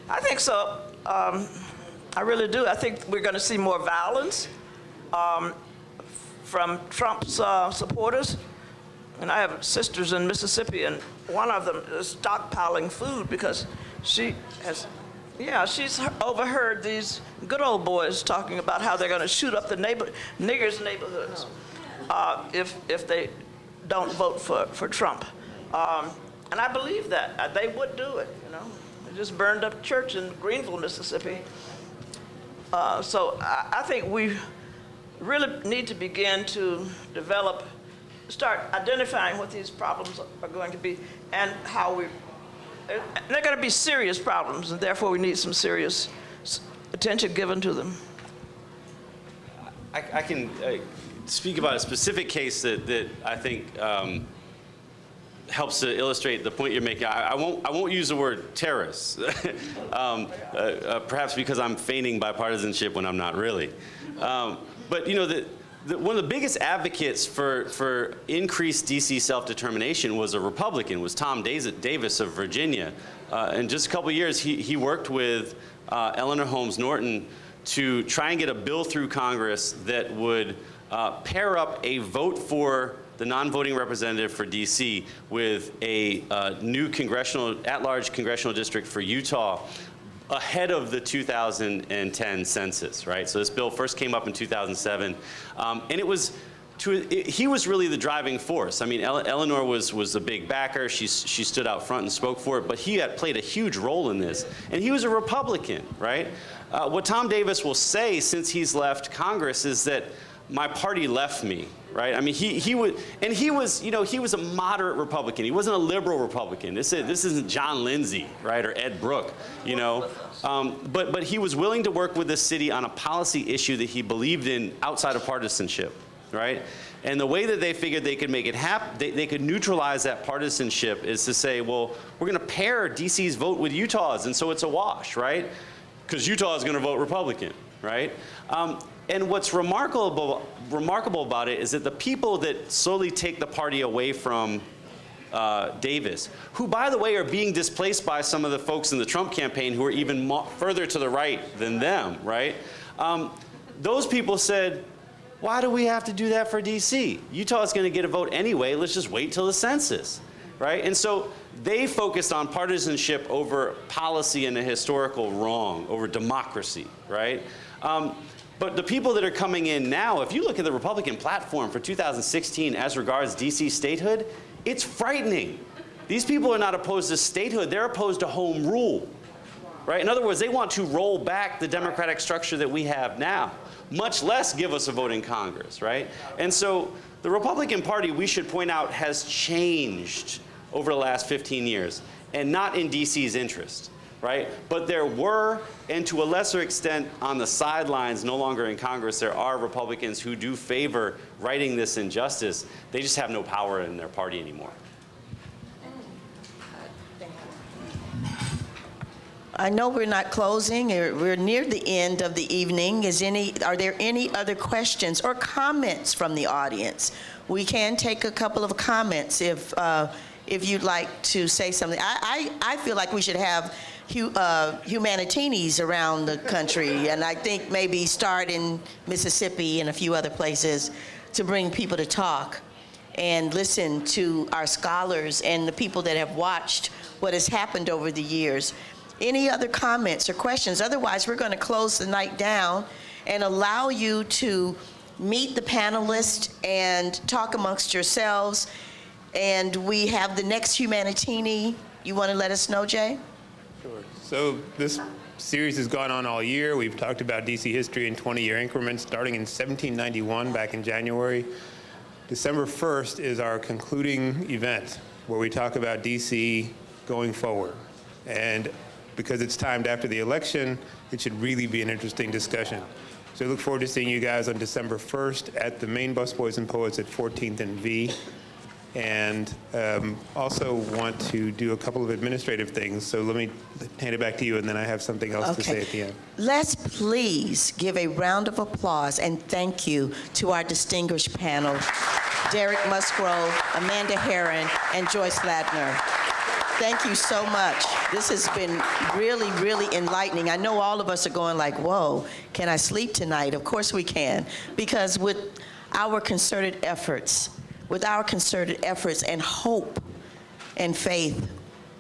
I think so. I really do. I think we're going to see more violence from Trump's supporters. And I have sisters in Mississippi, and one of them is stockpiling food because she's overheard these good old boys talking about how they're going to shoot up the niggers' neighborhoods if they don't vote for Trump. And I believe that. They would do it, you know. They just burned up a church in Greenville, Mississippi. So I think we really need to begin to start identifying what these problems are going to be and how they're going to be serious problems, and therefore we need some serious attention given to them. I can speak about a specific case that I think helps to illustrate the point you're making. I won't use the word terrorists, perhaps because I'm feigning bipartisanship when I'm not really. But you know, one of the biggest advocates for increased DC self-determination was a Republican, was Tom Davis of Virginia. In just a couple of years, he worked with Eleanor Holmes Norton to try and get a bill through Congress that would pair up a vote for the non-voting representative for DC with a new at-large congressional district for Utah ahead of the 2010 census, right? So this bill first came up in 2007, and it was he was really the driving force. I mean, Eleanor was the big backer. She stood out front and spoke for it, but he had played a huge role in this. And he was a Republican, right? What Tom Davis will say since he's left Congress is that my party left me, right? I mean, he was, you know, he was a moderate Republican. He wasn't a liberal Republican. This isn't John Lindsay, right, or Ed Brooke, you know. But he was willing to work with the city on a policy issue that he believed in outside of partisanship, right? And the way that they figured they could make it happen, they could neutralize that partisanship is to say, well, we're going to pair DC's vote with Utah's, and so it's a wash, right? Because Utah is going to vote Republican, right? And what's remarkable about it is that the people that slowly take the party away from Davis, who, by the way, are being displaced by some of the folks in the Trump campaign who are even further to the right than them, right? Those people said, why do we have to do that for DC? Utah is going to get a vote anyway. Let's just wait till the census, right? And so they focused on partisanship over policy and a historical wrong, over democracy, right? But the people that are coming in now, if you look at the Republican platform for 2016 as regards DC statehood, it's frightening. These people are not opposed to statehood, they're opposed to home rule, right? In other words, they want to roll back the democratic structure that we have now, much less give us a vote in Congress, right? And so the Republican Party, we should point out, has changed over the last 15 years, and not in DC's interest, right? But there were, and to a lesser extent on the sidelines, no longer in Congress, there are Republicans who do favor righting this injustice. They just have no power in their party anymore. I know we're not closing, we're near the end of the evening. Are there any other questions or comments from the audience? We can take a couple of comments if you'd like to say something. I feel like we should have Humanities around the country, and I think maybe start in Mississippi and a few other places to bring people to talk and listen to our scholars and the people that have watched what has happened over the years. Any other comments or questions? Otherwise, we're going to close the night down and allow you to meet the panelists and talk amongst yourselves. And we have the next Humanitini. You want to let us know, Jay? Sure. So this series has gone on all year. We've talked about DC history in 20-year increments, starting in 1791 back in January. December 1st is our concluding event where we talk about DC going forward. And because it's timed after the election, it should really be an interesting discussion. So I look forward to seeing you guys on December 1st at the main Busboys and Poets at 14th and V. And also want to do a couple of administrative things. So let me hand it back to you, and then I have something else to say at the end. Let's please give a round of applause and thank you to our distinguished panel, Derek Musgrove, Amanda Herron, and Joyce Ladner. Thank you so much. This has been really, really enlightening. I know all of us are going like, whoa, can I sleep tonight? Of course we can, because with our concerted efforts and hope and faith,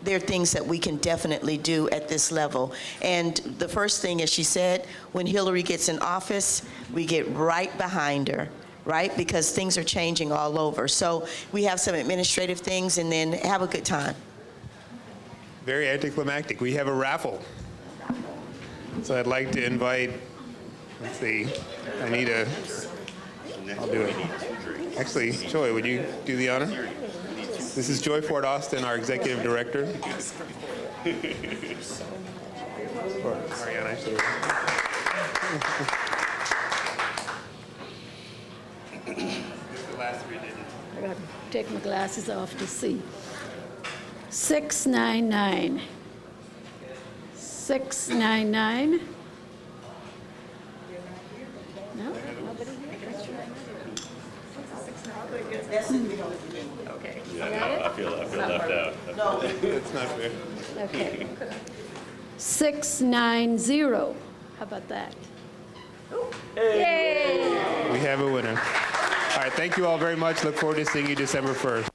there are things that we can definitely do at this level. And the first thing, as she said, when Hillary gets in office, we get right behind her, right? Because things are changing all over. So we have some administrative things, and then have a good time. Very anticlimactic. We have a raffle. So I'd like to invite, let's see, I'll do it. Actually, Joy, would you do the honor? This is Joy Ford Austin, our executive director. Or Mariana, actually. The last 3 digits. I got to take my glasses off to see. 699. 699. No? Nobody here? Okay. Yeah, I feel left out. No. That's not fair. Okay. 690. How about that? Yay! We have a winner. All right, thank you all very much. Look forward to seeing you December 1st.